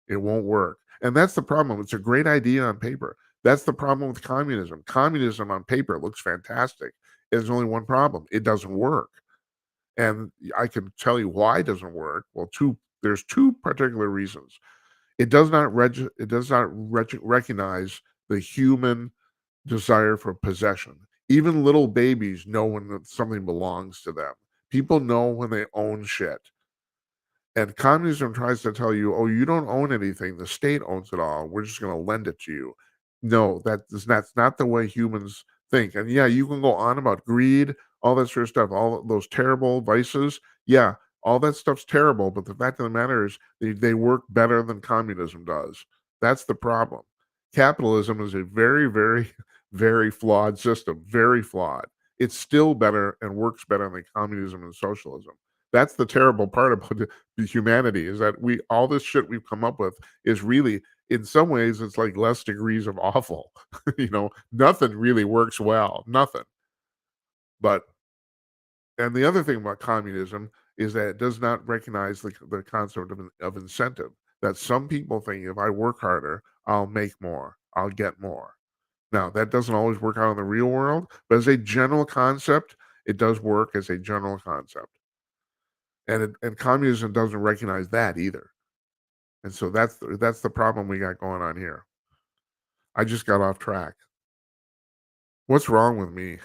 It won't work. And that's the problem. It's a great idea on paper. That's the problem with communism. Communism on paper looks fantastic. There's only one problem. It doesn't work. And I can tell you why it doesn't work. Well, there's two particular reasons. It does not recognize the human desire for possession. Even little babies know when something belongs to them. People know when they own shit. And communism tries to tell you, oh, you don't own anything. The state owns it all. We're just going to lend it to you. No, that's not the way humans think. And yeah, you can go on about greed, all that sort of stuff, all those terrible vices. Yeah, all that stuff's terrible. But the fact of the matter is, they work better than communism does. That's the problem. Capitalism is a very, very, very flawed system. Very flawed. It's still better and works better than communism and socialism. That's the terrible part about the humanity, is that all this shit we've come up with is really, in some ways, it's like less degrees of awful. Nothing really works well. Nothing. But and the other thing about communism is that it does not recognize the concept of incentive. That some people think, if I work harder, I'll make more, I'll get more. Now, that doesn't always work out in the real world, but as a general concept, it does work as a general concept. And communism doesn't recognize that either. And so that's the problem we got going on here. I just got off track. What's wrong with me?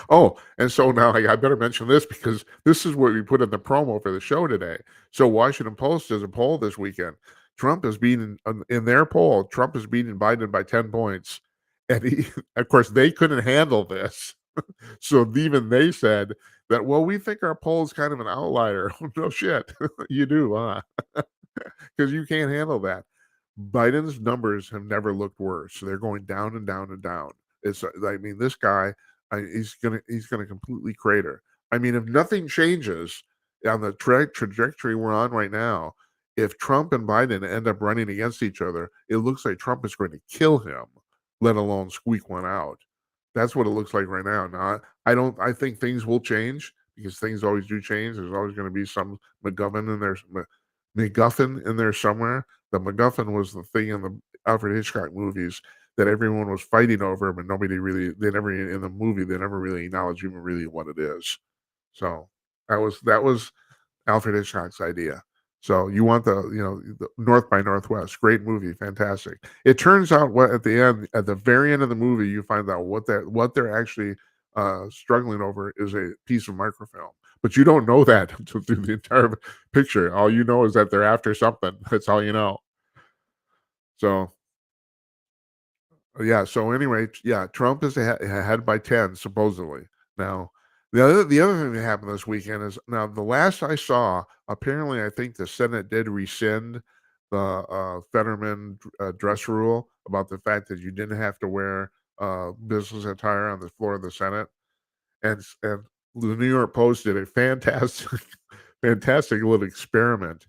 Oh, and so now I better mention this, because this is what we put in the promo for the show today. So Washington Post does a poll this weekend. Trump is beating in their poll. Trump is beating Biden by 10 points, and of course, they couldn't handle this. So even they said that, well, we think our poll is kind of an outlier. No shit, you do, huh? Because you can't handle that. Biden's numbers have never looked worse. So they're going down and down and down. I mean, this guy, he's gonna completely crater. I mean, if nothing changes on the trajectory we're on right now, if Trump and Biden end up running against each other, it looks like Trump is going to kill him, let alone squeak one out. That's what it looks like right now. Now, I don't I think things will change because things always do change. There's always gonna be some MacGuffin in there MacGuffin in there somewhere. The MacGuffin was the thing in the Alfred Hitchcock movies that everyone was fighting over, but nobody really they never in the movie, they never really acknowledge even really what it is. So, that was Alfred Hitchcock's idea. So you want the North by Northwest, great movie, fantastic. It turns out what at the end, at the very end of the movie, you find out what they're actually struggling over is a piece of microfilm. But you don't know that until through the entire picture. All you know is that they're after something. That's all you know. So yeah. So anyway, yeah, Trump is ahead by 10 supposedly. Now, the other thing that happened this weekend is now the last I saw, apparently, I think the Senate did rescind the Fetterman dress rule about the fact that you didn't have to wear business attire on the floor of the Senate, and the New York Post did a fantastic, fantastic little experiment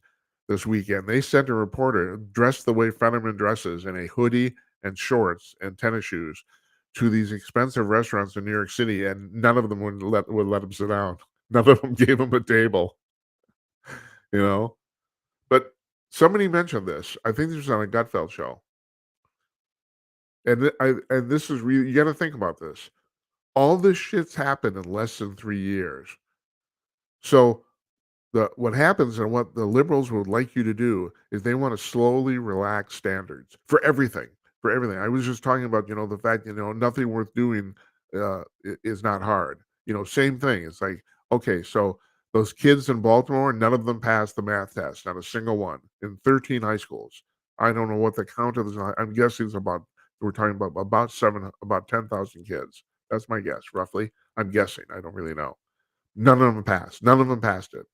this weekend. They sent a reporter dressed the way Fetterman dresses in a hoodie and shorts and tennis shoes to these expensive restaurants in New York City, and none of them would let him sit down. None of them gave him a table, you know. But somebody mentioned this. I think this was on a Gutfeld show, and this is really you got to think about this. All this shit's happened in less than 3 years. So what happens and what the liberals would like you to do is they want to slowly relax standards for everything. For everything. I was just talking about, the fact, nothing worth doing is not hard. Same thing. It's like, okay, so those kids in Baltimore, none of them passed the math test, not a single one in 13 high schools. I don't know what the count of this. I'm guessing it's we're talking about 10,000 kids. That's my guess, roughly. I'm guessing. I don't really know. None of them passed. None of them passed it.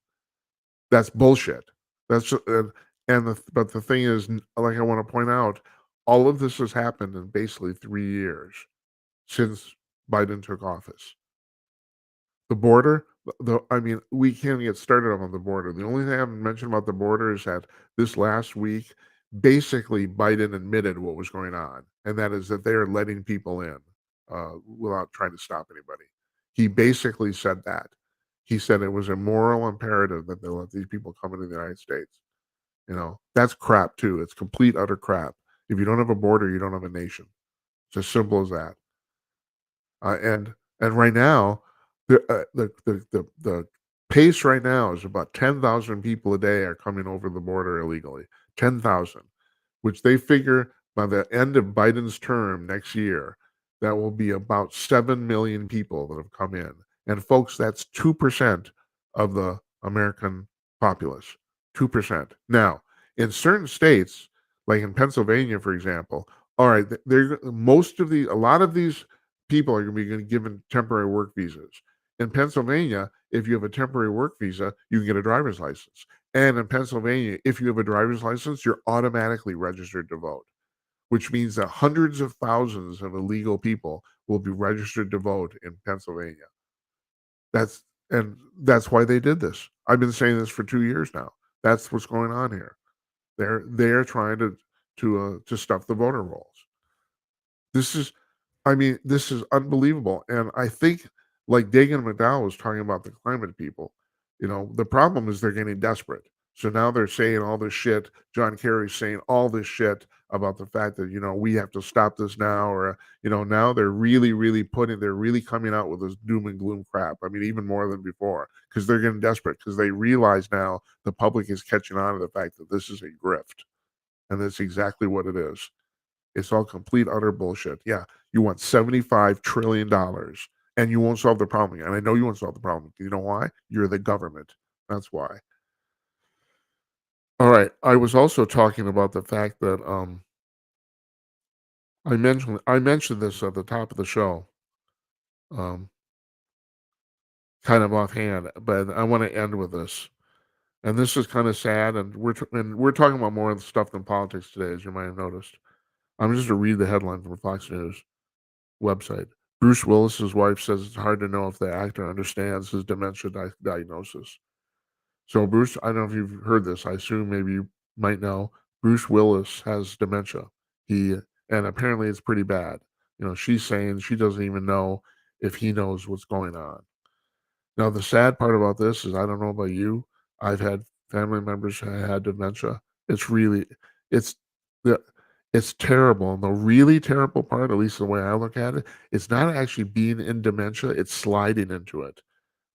That's bullshit. That's but the thing is, like I want to point out, all of this has happened in basically 3 years since Biden took office. The border, I mean, we can't get started on the border. The only thing I haven't mentioned about the border is that this last week, basically, Biden admitted what was going on, and that is that they are letting people in without trying to stop anybody. He basically said that. He said it was a moral imperative that they let these people come into the United States. That's crap too. It's complete utter crap. If you don't have a border, you don't have a nation. It's as simple as that. And right now, the pace right now is about 10,000 people a day are coming over the border illegally. 10,000, which they figure by the end of Biden's term next year, that will be about 7 million people that have come in. And folks, that's 2% of the American populace. 2%. Now, in certain states, like in Pennsylvania, for example, all right, they're a lot of these people are going to be given temporary work visas. In Pennsylvania, if you have a temporary work visa, you can get a driver's license. And in Pennsylvania, if you have a driver's license, you're automatically registered to vote, which means that hundreds of thousands of illegal people will be registered to vote in Pennsylvania. That's why they did this. I've been saying this for 2 years now. That's what's going on here. They're trying to stuff the voter rolls. This is I mean, this is unbelievable, and I think, like Dagan McDowell was talking about the climate people, the problem is they're getting desperate. So now they're saying all this shit. John Kerry's saying all this shit about the fact that, we have to stop this now, or, now they're really, really they're really coming out with this doom and gloom crap. I mean, even more than before, because they're getting desperate because they realize now the public is catching on to the fact that this is a grift, and that's exactly what it is. It's all complete utter bullshit. Yeah, you want $75 trillion, and you won't solve the problem. And I know you won't solve the problem. You know why? You're the government. That's why. All right. I was also talking about the fact that I mentioned this at the top of the show, um, kind of offhand, but I want to end with this. And this is kind of sad, and we're talking about more of the stuff than politics today, as you might have noticed. I'm just to read the headline from Fox News website. Bruce Willis's wife says it's hard to know if the actor understands his dementia diagnosis. So Bruce, I don't know if you've heard this. I assume maybe you might know. Bruce Willis has dementia. He and apparently it's pretty bad. She's saying she doesn't even know if he knows what's going on. Now, the sad part about this is I don't know about you. I've had family members who had dementia. It's really it's the it's terrible. And the really terrible part, at least the way I look at it, it's not actually being in dementia, it's sliding into it.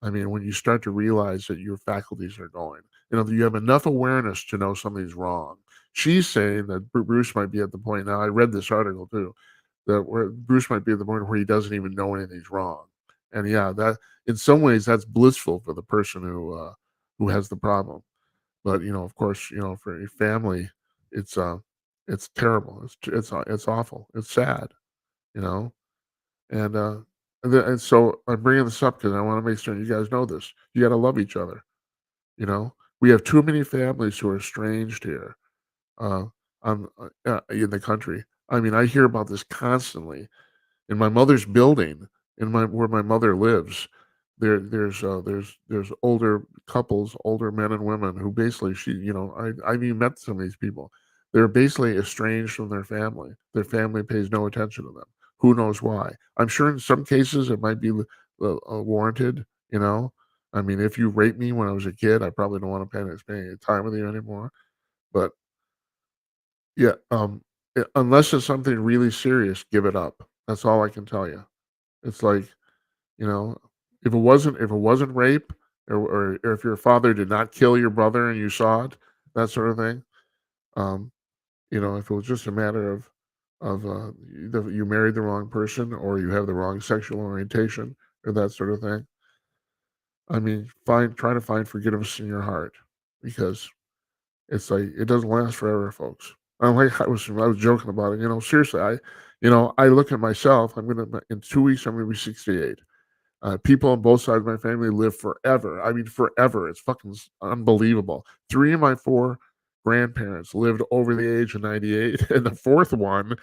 I mean, when you start to realize that your faculties are going, you have enough awareness to know something's wrong. She's saying that Bruce might be at the point now. I read this article too, that where Bruce might be at the point where he doesn't even know anything's wrong. And yeah, that in some ways that's blissful for the person who has the problem. But of course, for a family, it's terrible. It's awful. It's sad. You know, and and so I'm bringing this up because I want to make sure you guys know this. You got to love each other. We have too many families who are estranged here uh, in the country. I mean, I hear about this constantly in my mother's building, where my mother lives. There's older couples, older men and women who basically I've even met some of these people. They're basically estranged from their family. Their family pays no attention to them. Who knows why? I'm sure in some cases it might be warranted. I mean, if you raped me when I was a kid, I probably don't want to spend any time with you anymore. But yeah, unless it's something really serious, give it up. That's all I can tell you. It's like, you know, if it wasn't rape, or if your father did not kill your brother and you saw it, that sort of thing. Um, if it was just a matter of you married the wrong person or you have the wrong sexual orientation or that sort of thing. I mean, try to find forgiveness in your heart, because it's like it doesn't last forever, folks. I was joking about it. Seriously, I look at myself. In 2 weeks. I'm gonna be 68. People on both sides of my family live forever. I mean, forever. It's fucking unbelievable. Three of my four grandparents lived over the age of 98, and the fourth one,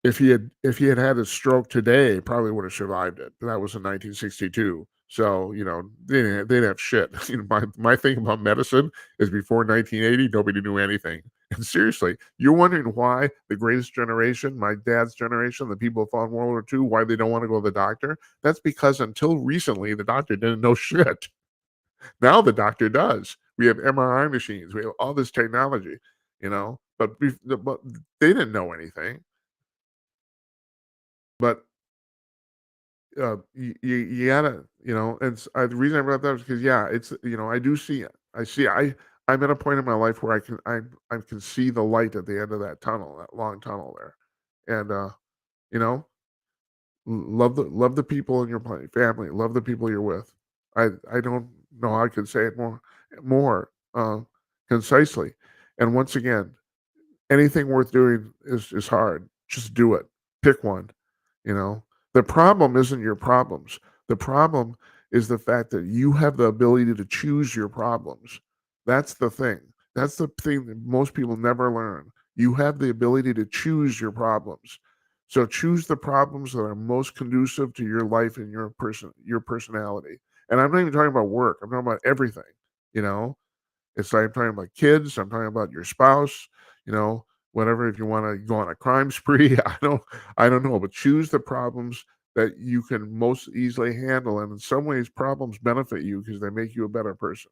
if he had had a stroke today, probably would have survived it. That was in 1962. So they'd have shit. My thing about medicine is before 1980, nobody knew anything. And seriously, you're wondering why the greatest generation, my dad's generation, the people who fought in World War II, why they don't want to go to the doctor? That's because until recently, the doctor didn't know shit. Now the doctor does. We have MRI machines. We have all this technology. But they didn't know anything. But you gotta, and the reason I brought that up is because yeah, it's I do see it. I'm at a point in my life where I can see the light at the end of that tunnel, that long tunnel there, and you know, love the people in your family, love the people you're with. I don't know how I could say it more concisely. And once again, anything worth doing is hard. Just do it. Pick one. You know, the problem isn't your problems. The problem is the fact that you have the ability to choose your problems. That's the thing. That's the thing that most people never learn. You have the ability to choose your problems. So choose the problems that are most conducive to your life and your personality. And I'm not even talking about work. I'm talking about everything. You know, it's like I'm talking about kids. I'm talking about your spouse. You know, whatever. If you want to go on a crime spree, I don't know. But choose the problems that you can most easily handle, and in some ways, problems benefit you because they make you a better person.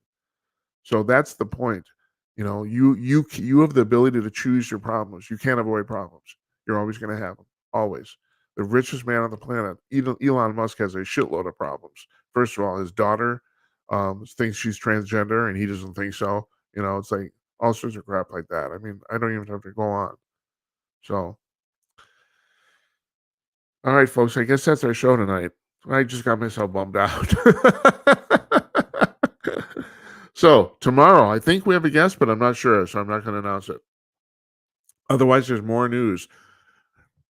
So that's the point. You have the ability to choose your problems. You can't avoid problems. You're always going to have them. Always. The richest man on the planet, Elon Musk, has a shitload of problems. First of all, his daughter thinks she's transgender, and he doesn't think so. It's like all sorts of crap like that. I mean, I don't even have to go on. So, all right, folks. I guess that's our show tonight. I just got myself bummed out. So tomorrow, I think we have a guest, but I'm not sure, so I'm not going to announce it. Otherwise, there's more news.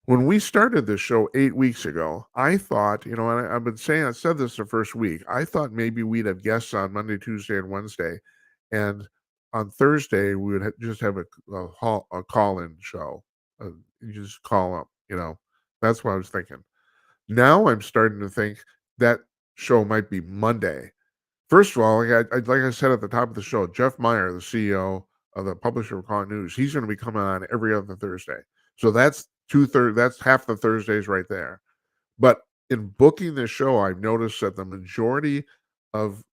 When we started this show 8 weeks ago, I thought, and I said this the first week, I thought maybe we'd have guests on Monday, Tuesday, and Wednesday. And on Thursday, we would just have a call-in show. You just call up, That's what I was thinking. Now I'm starting to think that show might be Monday. First of all, like I said at the top of the show, Jeff Meyer, the CEO of the publisher of Call News, he's going to be coming on every other Thursday. So that's that's half the Thursdays right there. But in booking this show, I've noticed that the majority of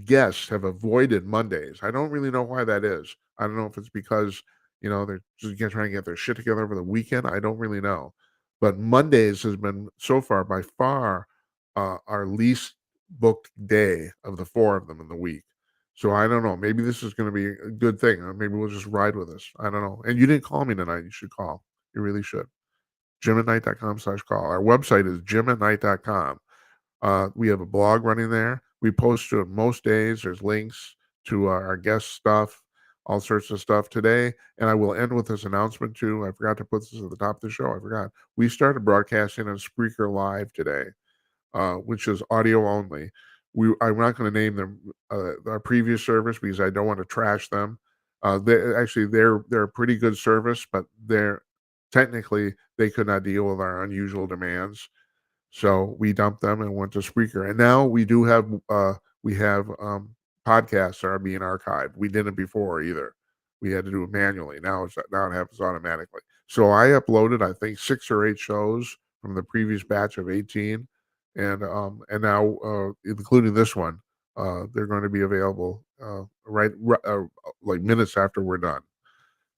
guests have avoided Mondays. I don't really know why that is. I don't know if it's because, they're just trying to get their shit together over the weekend. I don't really know. But Mondays has been so far by far our least booked day of the four of them in the week. So I don't know. Maybe this is going to be a good thing. Or maybe we'll just ride with this. I don't know. And you didn't call me tonight. You should call. You really should. JimAtKnight.com/call. Our website is JimAtKnight.com. We have a blog running there. We post to it most days. There's links to our guest stuff, all sorts of stuff today. And I will end with this announcement too. I forgot to put this at the top of the show. I forgot. We started broadcasting on Spreaker Live today, which is audio only. I'm not going to name them our previous service because I don't want to trash them. They're a pretty good service, but technically they could not deal with our unusual demands. So we dumped them and went to Spreaker. And now we do have podcasts that are being archived. We didn't before either. We had to do it manually. Now it happens automatically. So I uploaded, I think, 6 or 8 shows from the previous batch of 18, and now including this one, they're going to be available like minutes after we're done.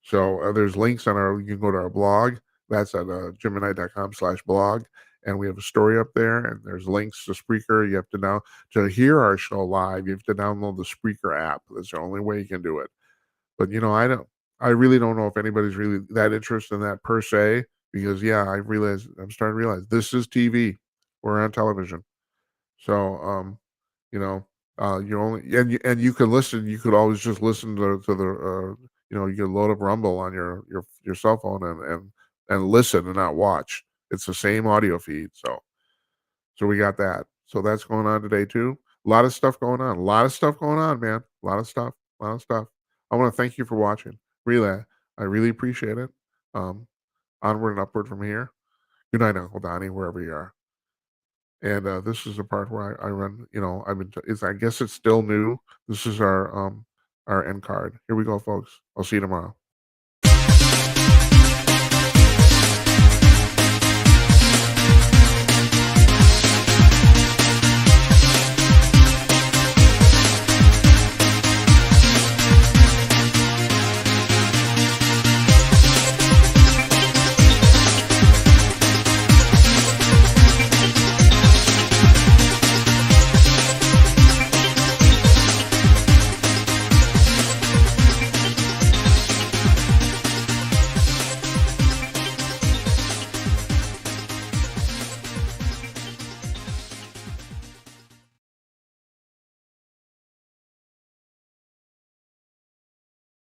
So there's links on you can go to our blog. That's at JimAtKnight.com/blog. And we have a story up there, and there's links to Spreaker. You have to hear our show live, you have to download the Spreaker app. That's the only way you can do it. But I really don't know if anybody's really that interested in that per se, because I'm starting to realize this is TV. We're on television. So you know, you only and you can listen. You could always just listen to the you can load up Rumble on your cell phone and listen and not watch. It's the same audio feed. So we got that. So that's going on today too. A lot of stuff going on. A lot of stuff going on, man. A lot of stuff. A lot of stuff. I want to thank you for watching. Really, I really appreciate it. Um, Onward and upward from here. Good night, Uncle Donnie, wherever you are. And this is the part where I run. I guess it's still new. This is our end card. Here we go, folks. I'll see you tomorrow.